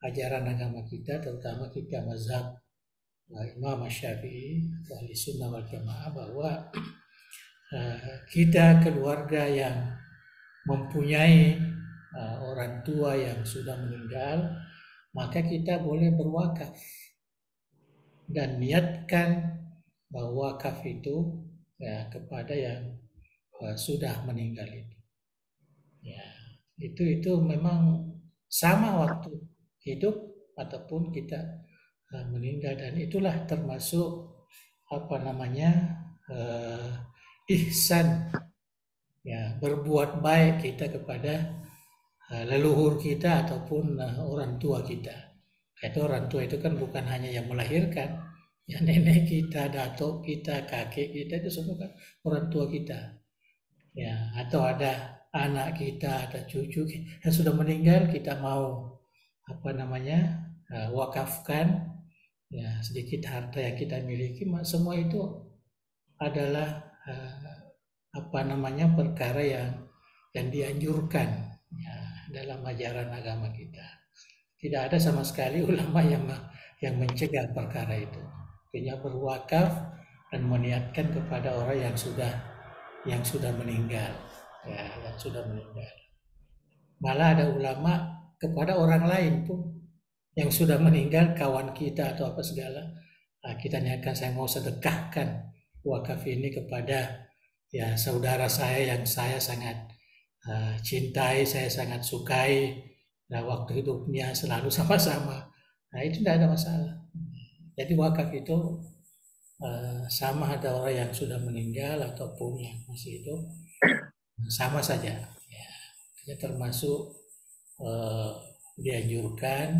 ajaran agama kita, terutama kita mazhab Imam Syafi'i, ahli sunnah wal jamaah, bahwa kita keluarga yang mempunyai orang tua yang sudah meninggal, maka kita boleh berwakaf dan niatkan bahwa wakaf itu ya kepada yang sudah meninggal itu. Ya, itu memang sama waktu hidup ataupun kita meninggal, dan itulah termasuk ihsan, ya, berbuat baik kita kepada leluhur kita ataupun orang tua kita. Itu orang tua itu kan bukan hanya yang melahirkan, ya, nenek kita, datuk kita, kakek kita, itu semua kan orang tua kita. Ya, atau ada anak kita, ada cucu yang sudah meninggal, kita mau wakafkan ya sedikit harta yang kita miliki. Semua itu adalah perkara yang dianjurkan ya dalam ajaran agama kita. Tidak ada sama sekali ulama yang mencegah perkara itu. Artinya berwakaf dan meniatkan kepada orang yang sudah meninggal, ya, yang sudah meninggal. Malah ada ulama kepada orang lain pun yang sudah meninggal, kawan kita atau apa segala, kita niatkan saya mau sedekahkan wakaf ini kepada ya saudara saya yang saya sangat cintai, saya sangat sukai, nah waktu hidupnya selalu sama-sama. Nah itu tidak ada masalah. Jadi wakaf itu sama ada orang yang sudah meninggal ataupun yang masih hidup, sama saja. Ya, termasuk dianjurkan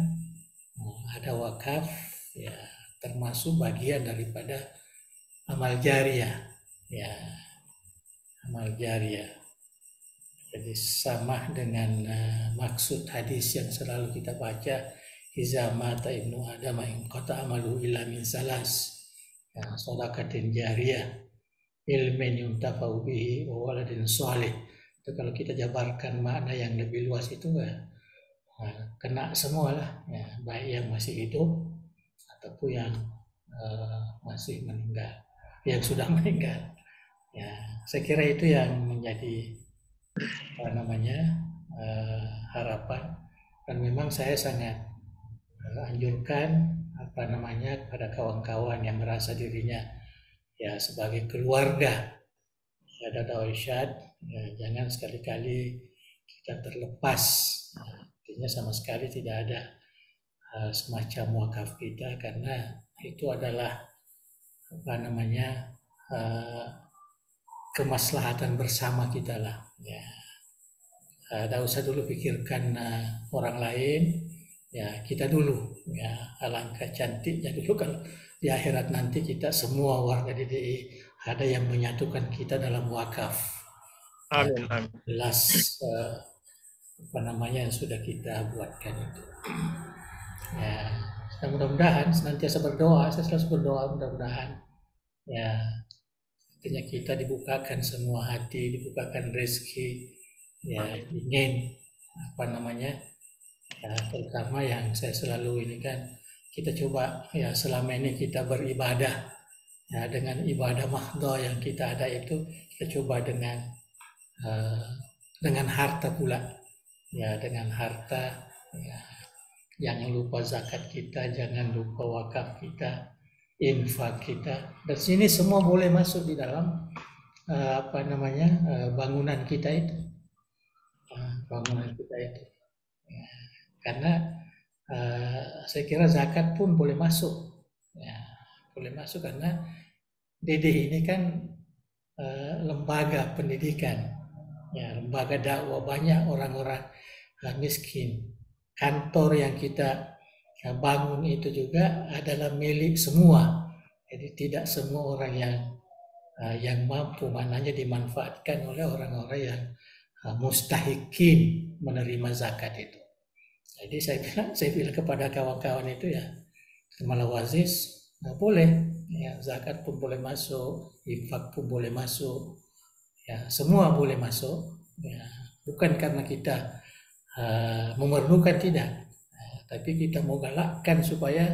ada wakaf, ya, termasuk bagian daripada amal jariah, ya, amal jariah. Jadi sama dengan maksud hadis yang selalu kita baca, iza mata ibnu adam in qata amalu illa min salas, ya, shadaqatin jariyah, ilmin yuntafa'u bihi wa waladin shalih. Itu kalau kita jabarkan makna yang lebih luas itu kena semua lah, ya, baik yang masih hidup ataupun yang masih meninggal, yang sudah meninggal. Ya, saya kira itu yang menjadi harapan, dan memang saya sangat anjurkan kepada kawan-kawan yang merasa dirinya ya sebagai keluarga ya Dada Irsyad, ya, jangan sekali-kali kita terlepas. Artinya sama sekali tidak ada semacam wakaf kita, karena itu adalah kemaslahatan bersama kita lah. Ya, tidak usah dulu pikirkan orang lain, ya kita dulu. Ya, alangkah cantiknya dulu kalau di akhirat nanti kita semua warga DDI ada yang menyatukan kita dalam wakaf. Amin, amin. Jelas yang sudah kita buatkan itu. Ya, mudah-mudahan senantiasa berdoa, saya selalu berdoa mudah-mudahan ya artinya kita dibukakan semua hati, dibukakan rezeki, ya ingin ya, terutama yang saya selalu ini kan kita coba ya selama ini kita beribadah ya dengan ibadah mahdhah yang kita ada itu, kita coba dengan harta pula, ya dengan harta, ya, jangan lupa zakat kita, jangan lupa wakaf kita, infak kita, dan sini semua boleh masuk di dalam bangunan kita itu, ya, karena saya kira zakat pun boleh masuk, ya, boleh masuk karena DD ini kan lembaga pendidikan, ya, lembaga dakwah, banyak orang-orang miskin. Kantor yang kita bangun itu juga adalah milik semua. Jadi tidak semua orang yang mampu, maknanya dimanfaatkan oleh orang-orang yang mustahikin menerima zakat itu. Jadi saya bilang kepada kawan-kawan itu ya, Malah Aziz, boleh, ya, zakat pun boleh masuk, infak pun boleh masuk, ya, semua boleh masuk, ya, bukan karena kita memerlukan, tidak, tapi kita mau galakkan supaya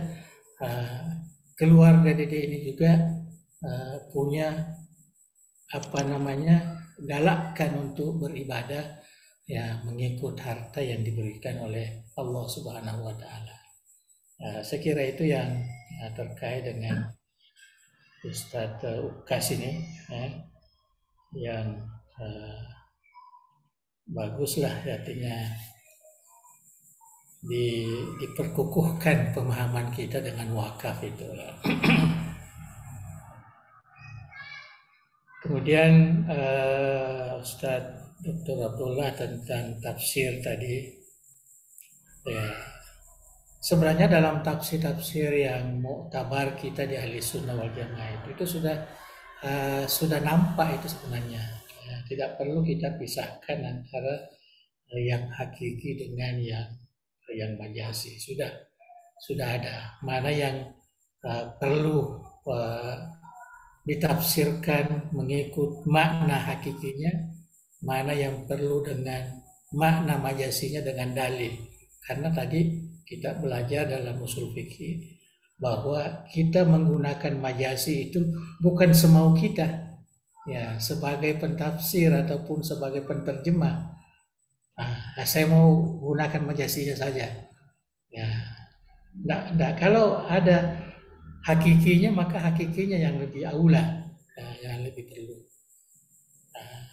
keluarga DD ini juga punya galakkan untuk beribadah ya mengikut harta yang diberikan oleh Allah Subhanahu wa taala. Saya kira itu yang terkait dengan Ustadz Ukas ini yang baguslah artinya diperkukuhkan pemahaman kita dengan wakaf itu. Kemudian Ustadz Dr. Abdullah tentang tafsir tadi, ya, sebenarnya dalam tafsir-tafsir yang muktabar kita di Ahli Sunnah wal Jamaah itu sudah nampak itu sebenarnya. Ya, tidak perlu kita pisahkan antara yang hakiki dengan yang majazi. Sudah ada. Mana yang perlu ditafsirkan mengikut makna hakikinya, mana yang perlu dengan makna majasinya dengan dalil. Karena tadi kita belajar dalam usul fikih bahwa kita menggunakan majasi itu bukan semau kita, ya, sebagai pentafsir ataupun sebagai penterjemah. Saya mau gunakan majasinya saja, ya. Kalau ada hakikinya maka hakikinya yang lebih aula, yang lebih perlu.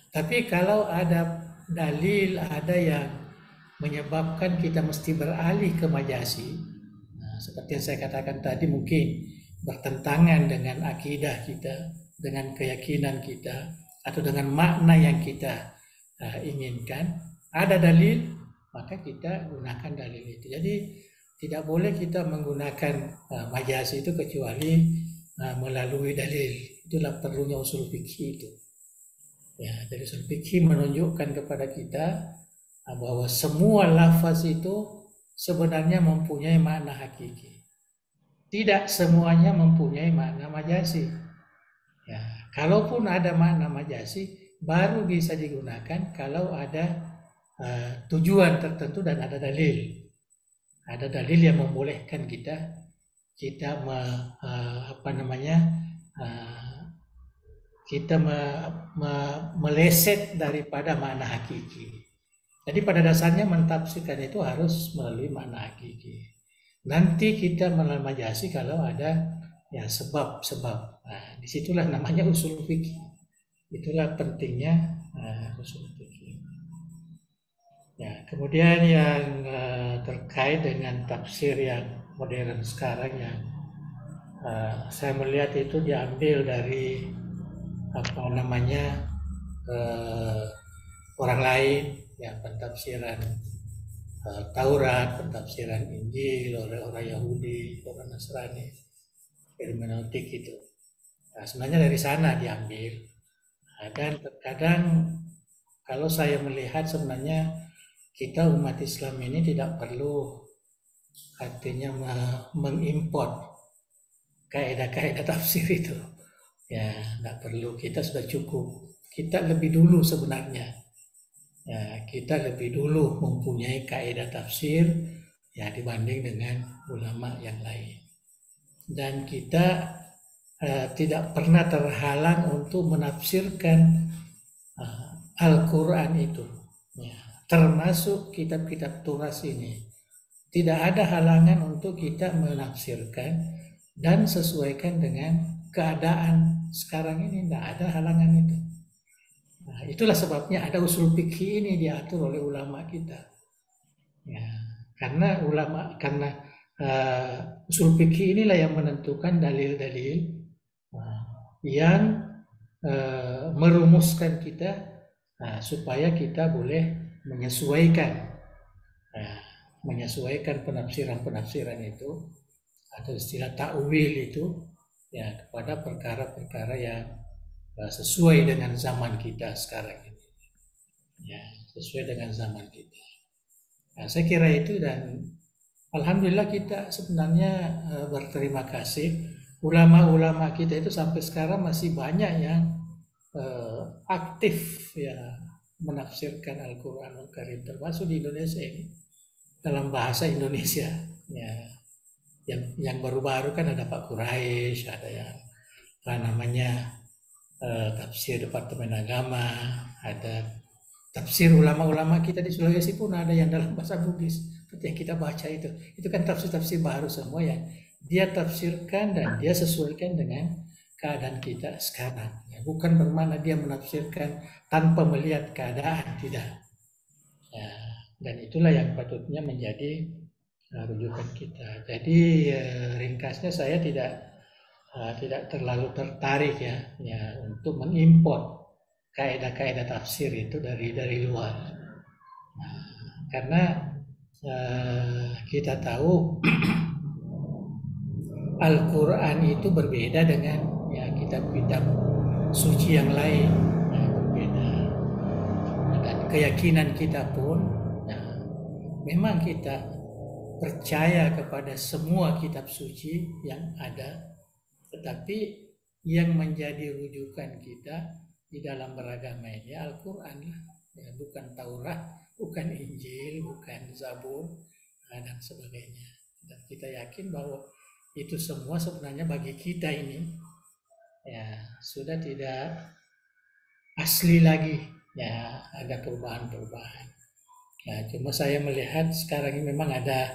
Tapi kalau ada dalil, ada yang menyebabkan kita mesti beralih ke majasi, seperti yang saya katakan tadi, mungkin bertentangan dengan akidah kita, dengan keyakinan kita, atau dengan makna yang kita inginkan, ada dalil, maka kita gunakan dalil itu. Jadi tidak boleh kita menggunakan majasi itu kecuali melalui dalil. Itulah perlunya usul fikih itu. Ya, jadi usul fikih menunjukkan kepada kita bahwa semua lafaz itu sebenarnya mempunyai makna hakiki. Tidak semuanya mempunyai makna majasi. Ya, kalaupun ada makna majasi, baru bisa digunakan kalau ada tujuan tertentu dan ada dalil. Ada dalil yang membolehkan kita meleset daripada makna hakiki. Jadi pada dasarnya mentafsirkan itu harus melalui makna hakiki. Nanti kita melalui majasi kalau ada ya sebab-sebab. Disitulah namanya usul fikih. Itulah pentingnya usul fikih. Ya, kemudian yang terkait dengan tafsir yang modern sekarang yang saya melihat itu diambil dari orang lain, ya, pentafsiran Taurat, pentafsiran Injil oleh orang Yahudi, orang Nasrani, hermeneutik itu. Sebenarnya dari sana diambil. Dan terkadang kalau saya melihat sebenarnya kita umat Islam ini tidak perlu artinya mengimport kaidah-kaidah tafsir itu. Ya, tidak perlu. Kita sudah cukup. Kita lebih dulu sebenarnya. Ya, kita lebih dulu mempunyai kaidah tafsir ya dibanding dengan ulama yang lain. Dan kita tidak pernah terhalang untuk menafsirkan Al-Quran itu. Ya, termasuk kitab-kitab Turas ini. Tidak ada halangan untuk kita menafsirkan dan sesuaikan dengan keadaan sekarang ini. Tidak ada halangan itu. Nah, itulah sebabnya ada usul fikih ini diatur oleh ulama kita. Ya, karena usul fikih inilah yang menentukan dalil-dalil yang merumuskan kita supaya kita boleh menyesuaikan penafsiran-penafsiran itu atau istilah ta'wil itu ya kepada perkara-perkara yang sesuai dengan zaman kita sekarang ini. Ya, sesuai dengan zaman kita. Nah, saya kira itu, dan alhamdulillah kita sebenarnya berterima kasih ulama-ulama kita itu sampai sekarang masih banyak yang aktif ya menafsirkan Al-Quranul Karim, termasuk di Indonesia ini dalam bahasa Indonesia. Ya, yang baru-baru kan ada Pak Quraisy, ada yang tafsir Departemen Agama, ada tafsir ulama-ulama kita di Sulawesi pun ada yang dalam bahasa Bugis seperti yang kita baca itu. Itu kan tafsir-tafsir baru semua yang dia tafsirkan dan dia sesuaikan dengan keadaan kita sekarang. Ya, bukan bermakna dia menafsirkan tanpa melihat keadaan, tidak. Ya, dan itulah yang patutnya menjadi rujukan kita. Jadi ringkasnya saya tidak terlalu tertarik ya untuk mengimport kaidah-kaidah tafsir itu dari luar. Nah, karena kita tahu Al-Quran itu berbeda dengan ya kitab-kitab suci yang lain, ya, berbeda. Dan keyakinan kita pun, nah, memang kita percaya kepada semua kitab suci yang ada, tetapi yang menjadi rujukan kita di dalam beragama ini Al-Quran lah, ya, bukan Taurat, bukan Injil, bukan Zabur, dan sebagainya. Dan kita yakin bahwa itu semua sebenarnya bagi kita ini ya sudah tidak asli lagi, ya ada perubahan-perubahan. Ya, cuma saya melihat sekarang ini memang ada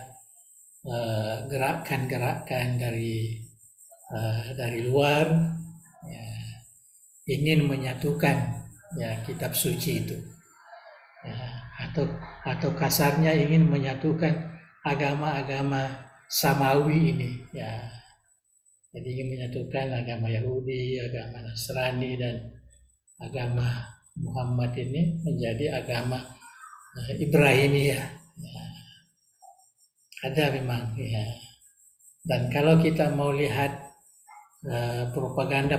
gerakan-gerakan dari luar, ya, ingin menyatukan ya kitab suci itu, ya, atau kasarnya ingin menyatukan agama-agama samawi ini, ya. Jadi ingin menyatukan agama Yahudi, agama Nasrani dan agama Muhammad ini menjadi agama Ibrahimiyah. Ya. Ada memang, ya. Dan kalau kita mau lihat propaganda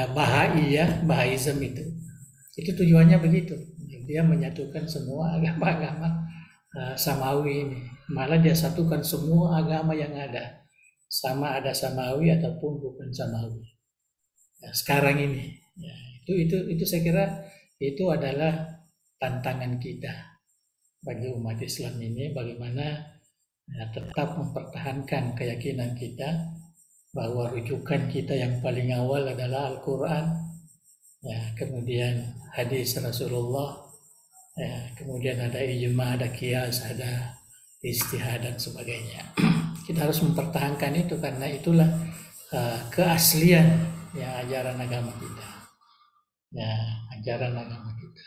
Baha'i, Bahaism itu tujuannya begitu. Dia menyatukan semua agama-agama samawi ini. Malah dia satukan semua agama yang ada, sama ada samawi ataupun bukan samawi. Ya, sekarang ini, ya, itu saya kira itu adalah tantangan kita bagi umat Islam ini, bagaimana ya, tetap mempertahankan keyakinan kita bahwa rujukan kita yang paling awal adalah Al-Quran, ya, kemudian hadis Rasulullah, ya, kemudian ada ijma, ada qiyas, ada ijtihad dan sebagainya. Kita harus mempertahankan itu karena itulah keaslian ya ajaran agama kita. Ya, ajaran agama kita.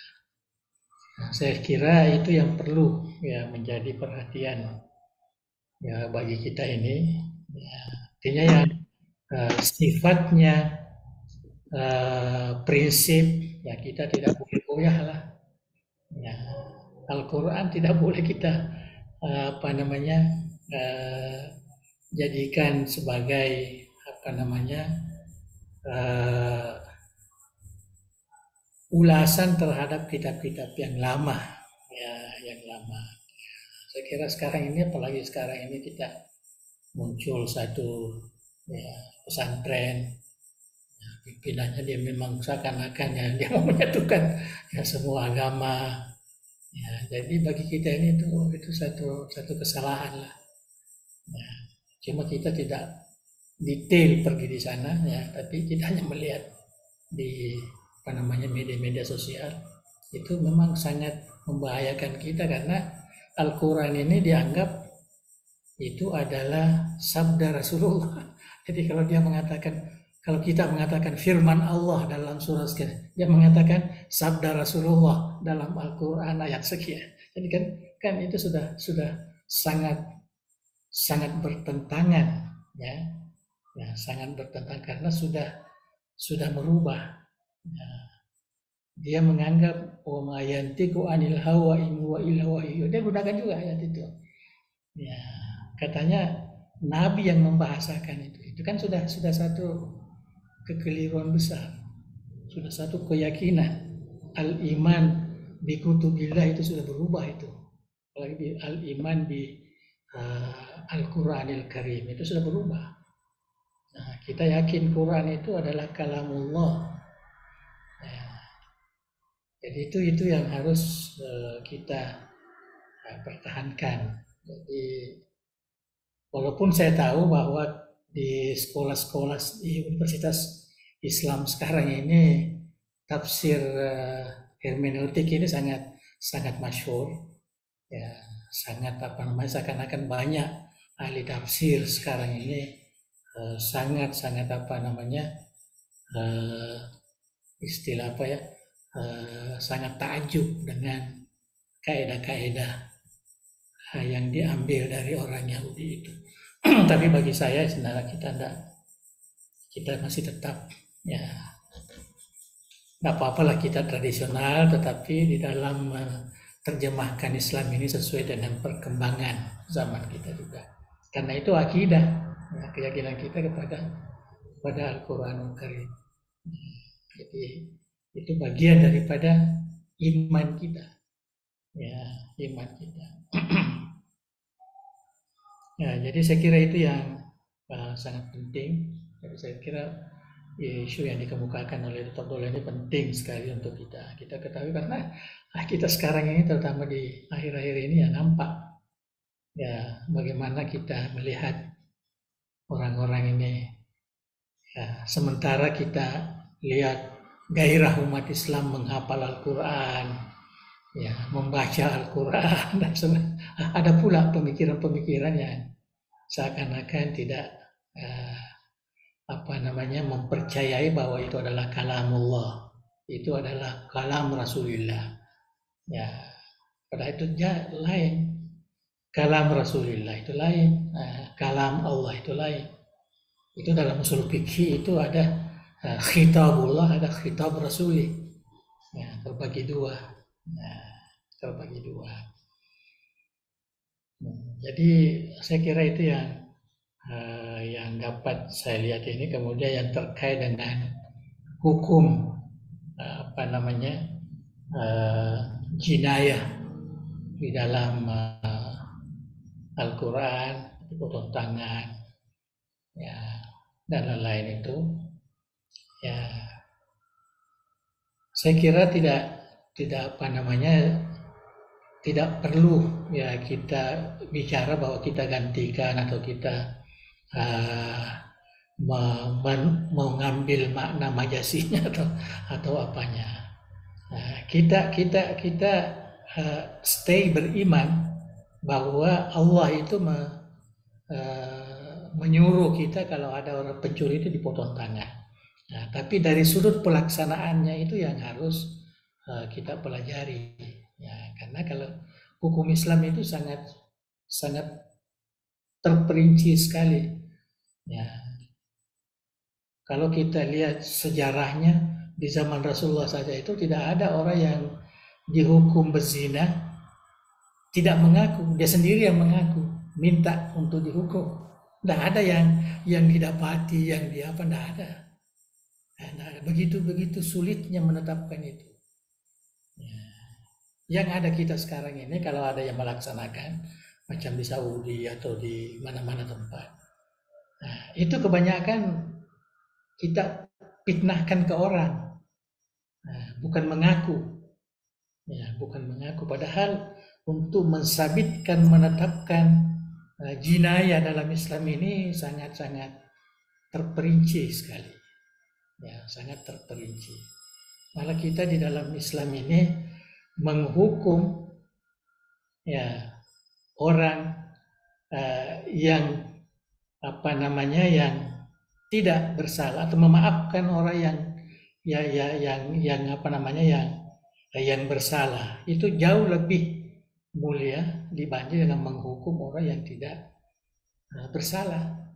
Nah, saya kira itu yang perlu ya menjadi perhatian ya bagi kita ini. Ya, artinya yang sifatnya prinsip ya kita tidak boleh goyah lah. Ya, Al-Quran tidak boleh kita jadikan sebagai ulasan terhadap kitab-kitab yang lama, ya, yang lama. Saya kira sekarang ini, apalagi sekarang ini kita muncul satu ya, pesantren, ya, pimpinannya dia memang seakan-akan ya dia mau menyatukan ya semua agama. Ya, jadi bagi kita ini itu satu kesalahan lah. Ya, cuma kita tidak detail pergi di sana ya, tapi kita hanya melihat di media-media sosial. Itu memang sangat membahayakan kita karena Al-Quran ini dianggap itu adalah sabda Rasulullah. Jadi kalau kita mengatakan firman Allah dalam surah sekian, dia mengatakan sabda Rasulullah dalam Al-Quran ayat sekian. Jadi kan itu sudah sangat bertentangan, ya, sangat bertentangan karena sudah merubah. Ya. Dia menganggap wa yantiqu anil hawa in huwa illa wahyu. Dia gunakan juga ayat itu. Ya, katanya Nabi yang membahasakan itu. Itu kan sudah satu kekeliruan besar. Sudah satu keyakinan. Al-iman bi kutubillah itu sudah berubah itu. Apalagi al-iman bi Al-Quranil Karim itu sudah berubah. Nah, kita yakin Quran itu adalah kalamullah. Jadi itu yang harus kita pertahankan. Jadi walaupun saya tahu bahwa di sekolah-sekolah di universitas Islam sekarang ini tafsir hermeneutik ini sangat masyhur, ya, sangat seakan-akan banyak ahli tafsir sekarang ini sangat sangat takjub dengan kaidah-kaidah yang diambil dari orang Yahudi itu. Tapi bagi saya sebenarnya kita masih tetap, ya, nggak apa-apalah kita tradisional, tetapi di dalam terjemahkan Islam ini sesuai dengan perkembangan zaman kita juga. Karena itu akidah, ya, keyakinan kita kepada Al-Quranul Karim. Jadi itu bagian daripada iman kita, ya, iman kita. Ya, jadi saya kira itu yang sangat penting. Jadi saya kira isu yang dikemukakan oleh Dr. Abdullah ini penting sekali untuk kita ketahui, karena kita sekarang ini, terutama di akhir-akhir ini, ya nampak ya bagaimana kita melihat orang-orang ini. Ya, sementara kita lihat gairah umat Islam menghafal Al-Quran, ya, membaca Al-Quran, dan ada pula pemikiran-pemikiran yang seakan-akan tidak mempercayai bahwa itu adalah kalamullah, itu adalah kalam Rasulullah. Ya, pada itu lain. Kalam Rasulullah itu lain, kalam Allah itu lain. Itu dalam usul fikih itu ada khitabullah, ada khitab Rasuli. Ya, terbagi dua. Jadi saya kira itu yang dapat saya lihat ini. Kemudian yang terkait dengan hukum jinayah di dalam Al-Quran, potong tangan, ya, dan lain-lain itu, ya, saya kira tidak perlu, ya, kita bicara bahwa kita gantikan atau kita mengambil makna majasinya atau apanya. Nah, kita stay beriman bahwa Allah itu menyuruh kita kalau ada orang pencuri itu dipotong tangan. Nah, tapi dari sudut pelaksanaannya itu yang harus kita pelajari. Ya, karena kalau hukum Islam itu sangat terperinci sekali. Ya, kalau kita lihat sejarahnya di zaman Rasulullah saja itu tidak ada orang yang dihukum berzina tidak mengaku, dia sendiri yang mengaku, minta untuk dihukum. Tidak ada yang didapati, yang tidak ada. Nah, begitu sulitnya menetapkan itu. Ya. Yang ada kita sekarang ini, kalau ada yang melaksanakan, macam di Saudi atau di mana-mana tempat, nah, itu kebanyakan kita fitnahkan ke orang, nah, bukan mengaku. Ya, bukan mengaku, padahal untuk mensabitkan, menetapkan jinayah dalam Islam ini sangat-sangat terperinci sekali. Ya, sangat terperinci. Malah kita di dalam Islam ini menghukum, ya, orang yang yang tidak bersalah, atau memaafkan orang yang bersalah, itu jauh lebih mulia dibanding dengan menghukum orang yang tidak bersalah.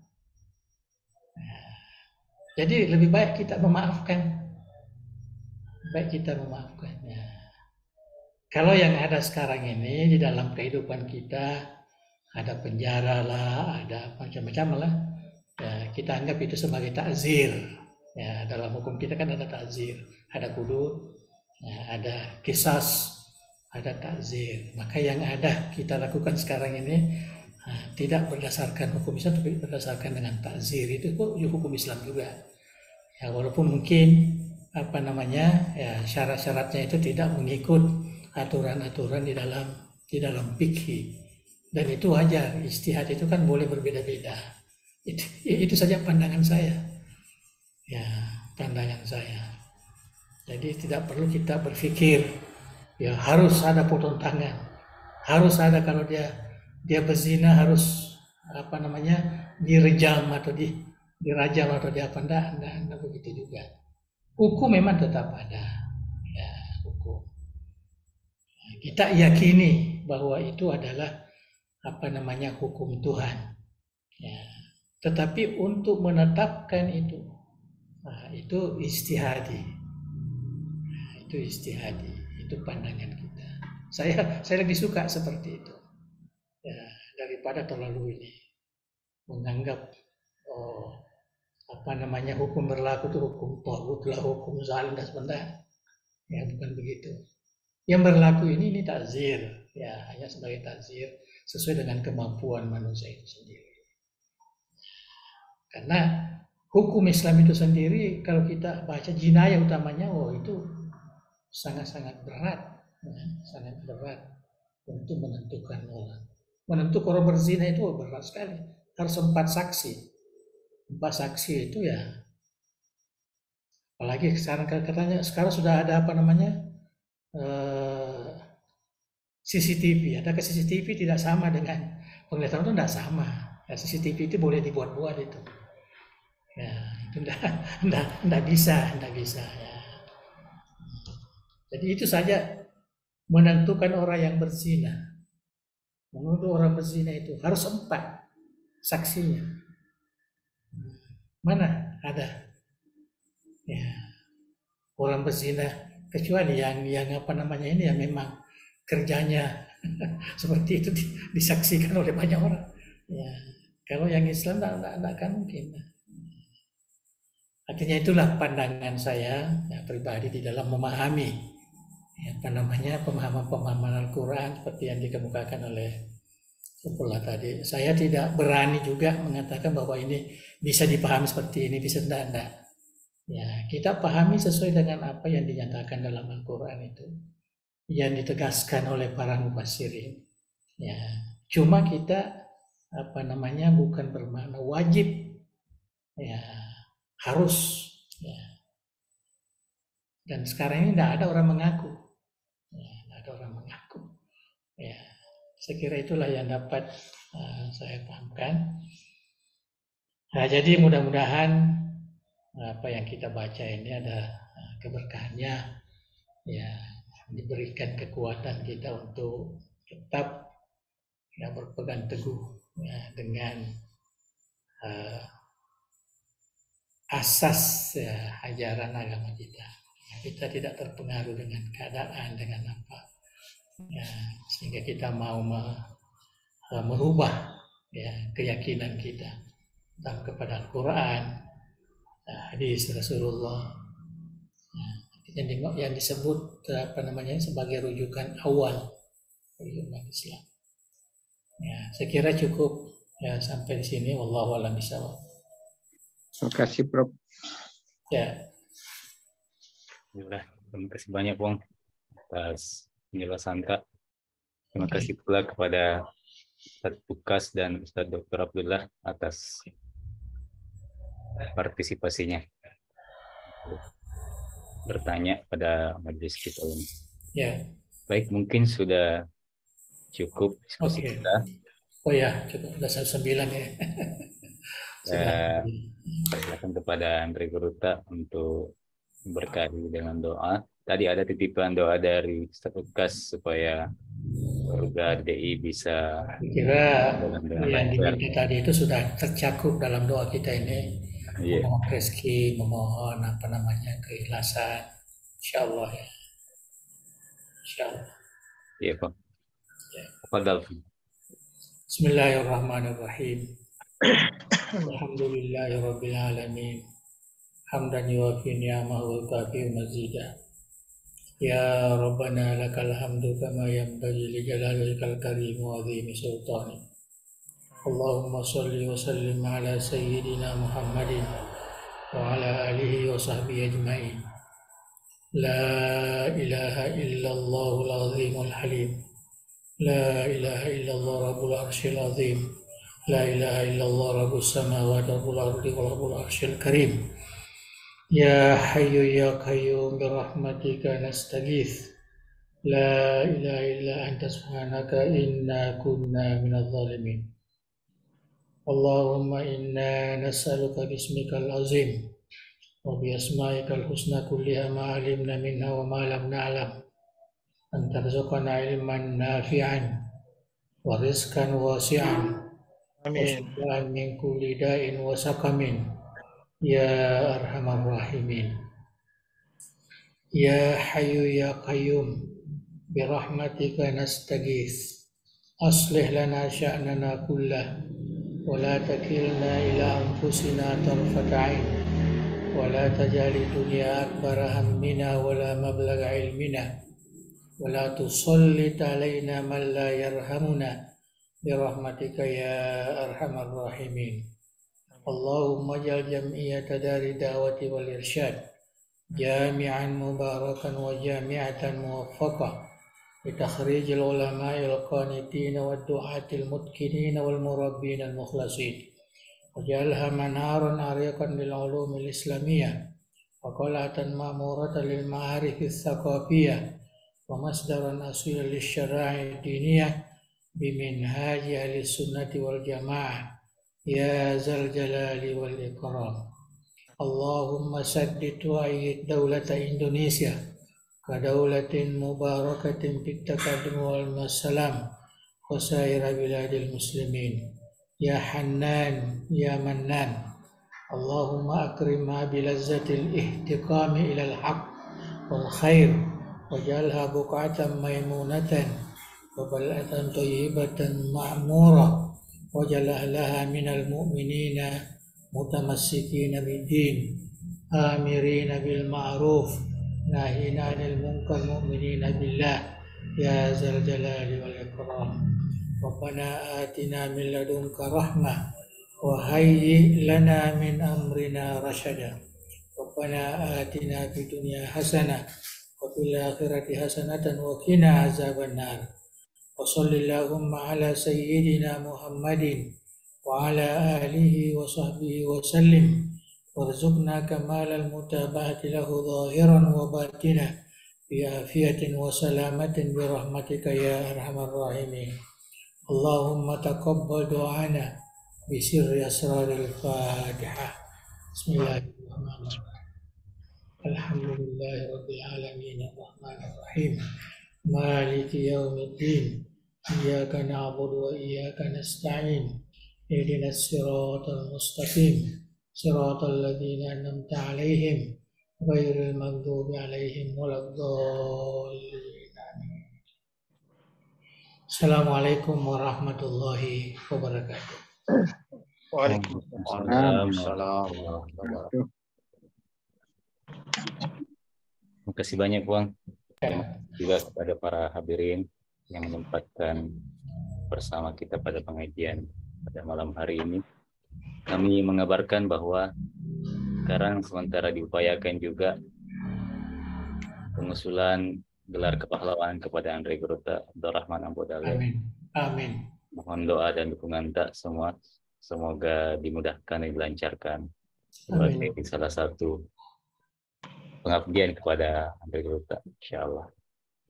Nah, jadi lebih baik kita memaafkan. Ya. Kalau yang ada sekarang ini di dalam kehidupan kita, ada penjara lah, ada macam-macam lah, ya, kita anggap itu sebagai takzir. Ya, dalam hukum kita kan ada takzir, ada hudud, ya, ada qisas, ada takzir. Maka yang ada kita lakukan sekarang ini tidak berdasarkan hukum Islam, tapi berdasarkan dengan takzir. Itu hukum Islam juga. Ya, walaupun mungkin ya, syarat-syaratnya itu tidak mengikut aturan-aturan di dalam fikih, dan itu wajar. Ijtihad itu kan boleh berbeda-beda. Itu saja pandangan saya. Ya, pandangan saya. Jadi tidak perlu kita berpikir ya harus ada potong tangan, harus ada kalau dia berzina harus direjam atau dirajam atau enggak begitu juga. Hukum memang tetap ada, ya hukum. Kita yakini bahwa itu adalah hukum Tuhan. Ya. Tetapi untuk menetapkan itu istihadi. Itu istihadi, itu pandangan kita. Saya lebih suka seperti itu. Ya, daripada terlalu ini menganggap hukum berlaku itu hukum taghut lah, hukum zalim dan sebagainya. Ya, bukan begitu. Yang berlaku ini takzir, ya hanya sebagai takzir sesuai dengan kemampuan manusia itu sendiri. Karena hukum Islam itu sendiri kalau kita baca jinayah utamanya, itu sangat-sangat berat, ya, sangat berat untuk menentukan orang. Menentukan orang berzina itu berat sekali. Harus 4 saksi. 4 saksi itu ya. Apalagi sekarang katanya sekarang sudah ada CCTV. Adakah CCTV tidak sama dengan penglihatan itu tidak sama. Ya, CCTV itu boleh dibuat-buat itu. Ya, itu enggak bisa ya. Jadi itu saja menentukan orang yang berzina. Menuduh orang berzina itu harus 4 saksinya. Mana ada ya orang berzina kecuali yang yang memang kerjanya seperti itu disaksikan oleh banyak orang. Ya, kalau yang Islam tidak akan mungkin. Artinya itulah pandangan saya pribadi di dalam memahami pemahaman Al-Quran seperti yang dikemukakan oleh Saifullah tadi. Saya tidak berani juga mengatakan bahwa ini bisa dipahami seperti ini, bisa tidak. Ya, kita pahami sesuai dengan apa yang dinyatakan dalam Al-Quran itu, yang ditegaskan oleh para mufassirin. Ya, cuma kita bukan bermakna wajib, ya harus. Ya. Dan sekarang ini tidak ada orang mengaku. Ya, saya kira itulah yang dapat saya pahamkan. Nah, jadi mudah-mudahan apa yang kita baca ini ada keberkahannya, ya diberikan kekuatan kita untuk tetap berpegang teguh dengan asas ajaran agama kita. Kita tidak terpengaruh dengan keadaan, dengan apa. Ya, sehingga kita mau merubah keyakinan kita kepada Al-Quran, hadis Rasulullah, yang disebut sebagai rujukan awal umat Islam. Ya, saya kira cukup sampai di sini. Wallahu a'lam bishawab. Terima kasih, Prof. Ya. Terima kasih banyak, Bung, atas penjelasan Kak. Terima kasih pula kepada Ustadz Bukas dan Ustadz Dr. Abdullah atas partisipasinya bertanya pada majelis kita ini. Ya. Baik, mungkin sudah cukup diskusi kita. Oh ya, cukup sudah 9 ya. Silakan kepada Andre Guruta untuk berkahi dengan doa. Tadi ada titipan doa dari Ustadz Bukas supaya keluarga DI bisa kira yang diminta tadi itu sudah tercakup dalam doa kita ini. Memohon rezeki, memohon keikhlasan, insyaallah ya. Insyaallah. Iya, Pak. Fadal. Bismillahirrahmanirrahim. Alhamdulillahirabbil alamin. Hamdan yuwafi ni'amahu wa yukafi mazidah. Ya Rabbana lakal hamdu kama yanbaghi li jalalikal karim wa 'azimi sultanik. Allahumma salli wa sallim ala sayyidina Muhammadin wa ala alihi wa sahbihi ajma'in. La ilaha illallahul azimul halim. La ilaha illallah rabbul arsyil azim. La ilaha illallah rabbus samawati wal ardi wal rabbul arsyil karim. Ya Hayyu Ya Qayyum birahmatika nastaghith. La ilaha illa anta subhanaka inna kunna minadh dhalimin. Allahumma inna nas'aluka bismikal azim wa bi asma'ikal husna kulliha ma 'alimna minha wa ma lam na'lam an tarzuqana ilman nafi'an wa rizqan wasi'an wa Amin. shifaan min kulli da'in wa saqamin ya arhamar rahimin. Ya Hayyu Ya Qayyum birahmatika nastaghith aslih lana sya'nana kullah wa la takilna ila anfusina tarfata 'ain wa la taj'al dunya akbara hammina wa la mablagha ilmina wa la tusallit 'alaina man la yarhamuna birahmatika ya arhamar rahimin. Allahumma ja'al jam'iyyata dari da'wati wal irsyad jami'an mubarakan wa jami'atan muwaffaqah بتخريج العلماء القانتين والدعاة المتقنين والمربين المخلصين وجعلها منارا عريقا للعلوم الإسلامية وقلعة مأمورة للمعارف الثقافية ومصدرا أصيلا للشرائع الدينية بمنهاج أهل السنة والجماعة يا ذا الجلال والإكرام. اللهم سدد وأيد دولة إندونيسيا كدولة مباركة في التقدم والسلام وسائر بلاد المسلمين يا حنان يا منان. اللهم أكرمها بلذة الاحتكام إلى الحق والخير واجعلها بقعة ميمونة وبلعة طيبة معمورة واجعل أهلها من المؤمنين متمسكين بالدين آمرين بالمعروف ناهين عن المنكر مؤمنين بالله يا ذا الجلال والإكرام. ربنا آتنا من لدنك رحمة وهيئ لنا من أمرنا رشدا. ربنا آتنا في الدنيا حسنة وفي الآخرة حسنة وقنا عذاب النار. وصل اللهم على سيدنا محمد وعلى آله وصحبه وسلم وارزقنا كمال المتابعة له ظاهرا وباطنا بعافية وسلامة برحمتك يا أرحم الراحمين. اللهم تقبل دعانا بسر أسرار الفاتحة. بسم الله الرحمن الرحيم. الحمد لله رب العالمين الرحمن الرحيم مالك يوم الدين إياك نعبد وإياك نستعين اهدنا الصراط المستقيم صراط الذين أنعمت عليهم غير المغضوب عليهم ولا الضالين. Assalamualaikum warahmatullahi wabarakatuh. Waalaikumsalam. Terima kasih banyak, Bang. Terima kasih juga kepada para hadirin yang menyempatkan bersama kita pada pengajian pada malam hari ini. Kami mengabarkan bahwa sekarang sementara diupayakan juga pengusulan gelar kepahlawanan kepada Andre Grota Abdurrahman Ambodale. Amin. Amin. Mohon doa dan dukungan tak semua. Semoga dimudahkan dan dilancarkan sebagai salah satu pengabdian kepada Andre Grota, insyaallah.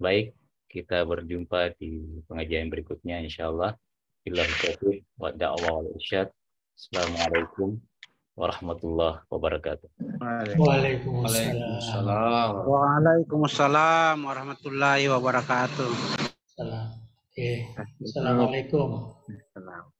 Baik, kita berjumpa di pengajian berikutnya insyaallah. Billahi taufiq wa da'wa wal irsyad. Assalamualaikum warahmatullahi wabarakatuh. Waalaikumsalam. Waalaikumsalam warahmatullahi wabarakatuh. Oke. Assalamualaikum. Salam.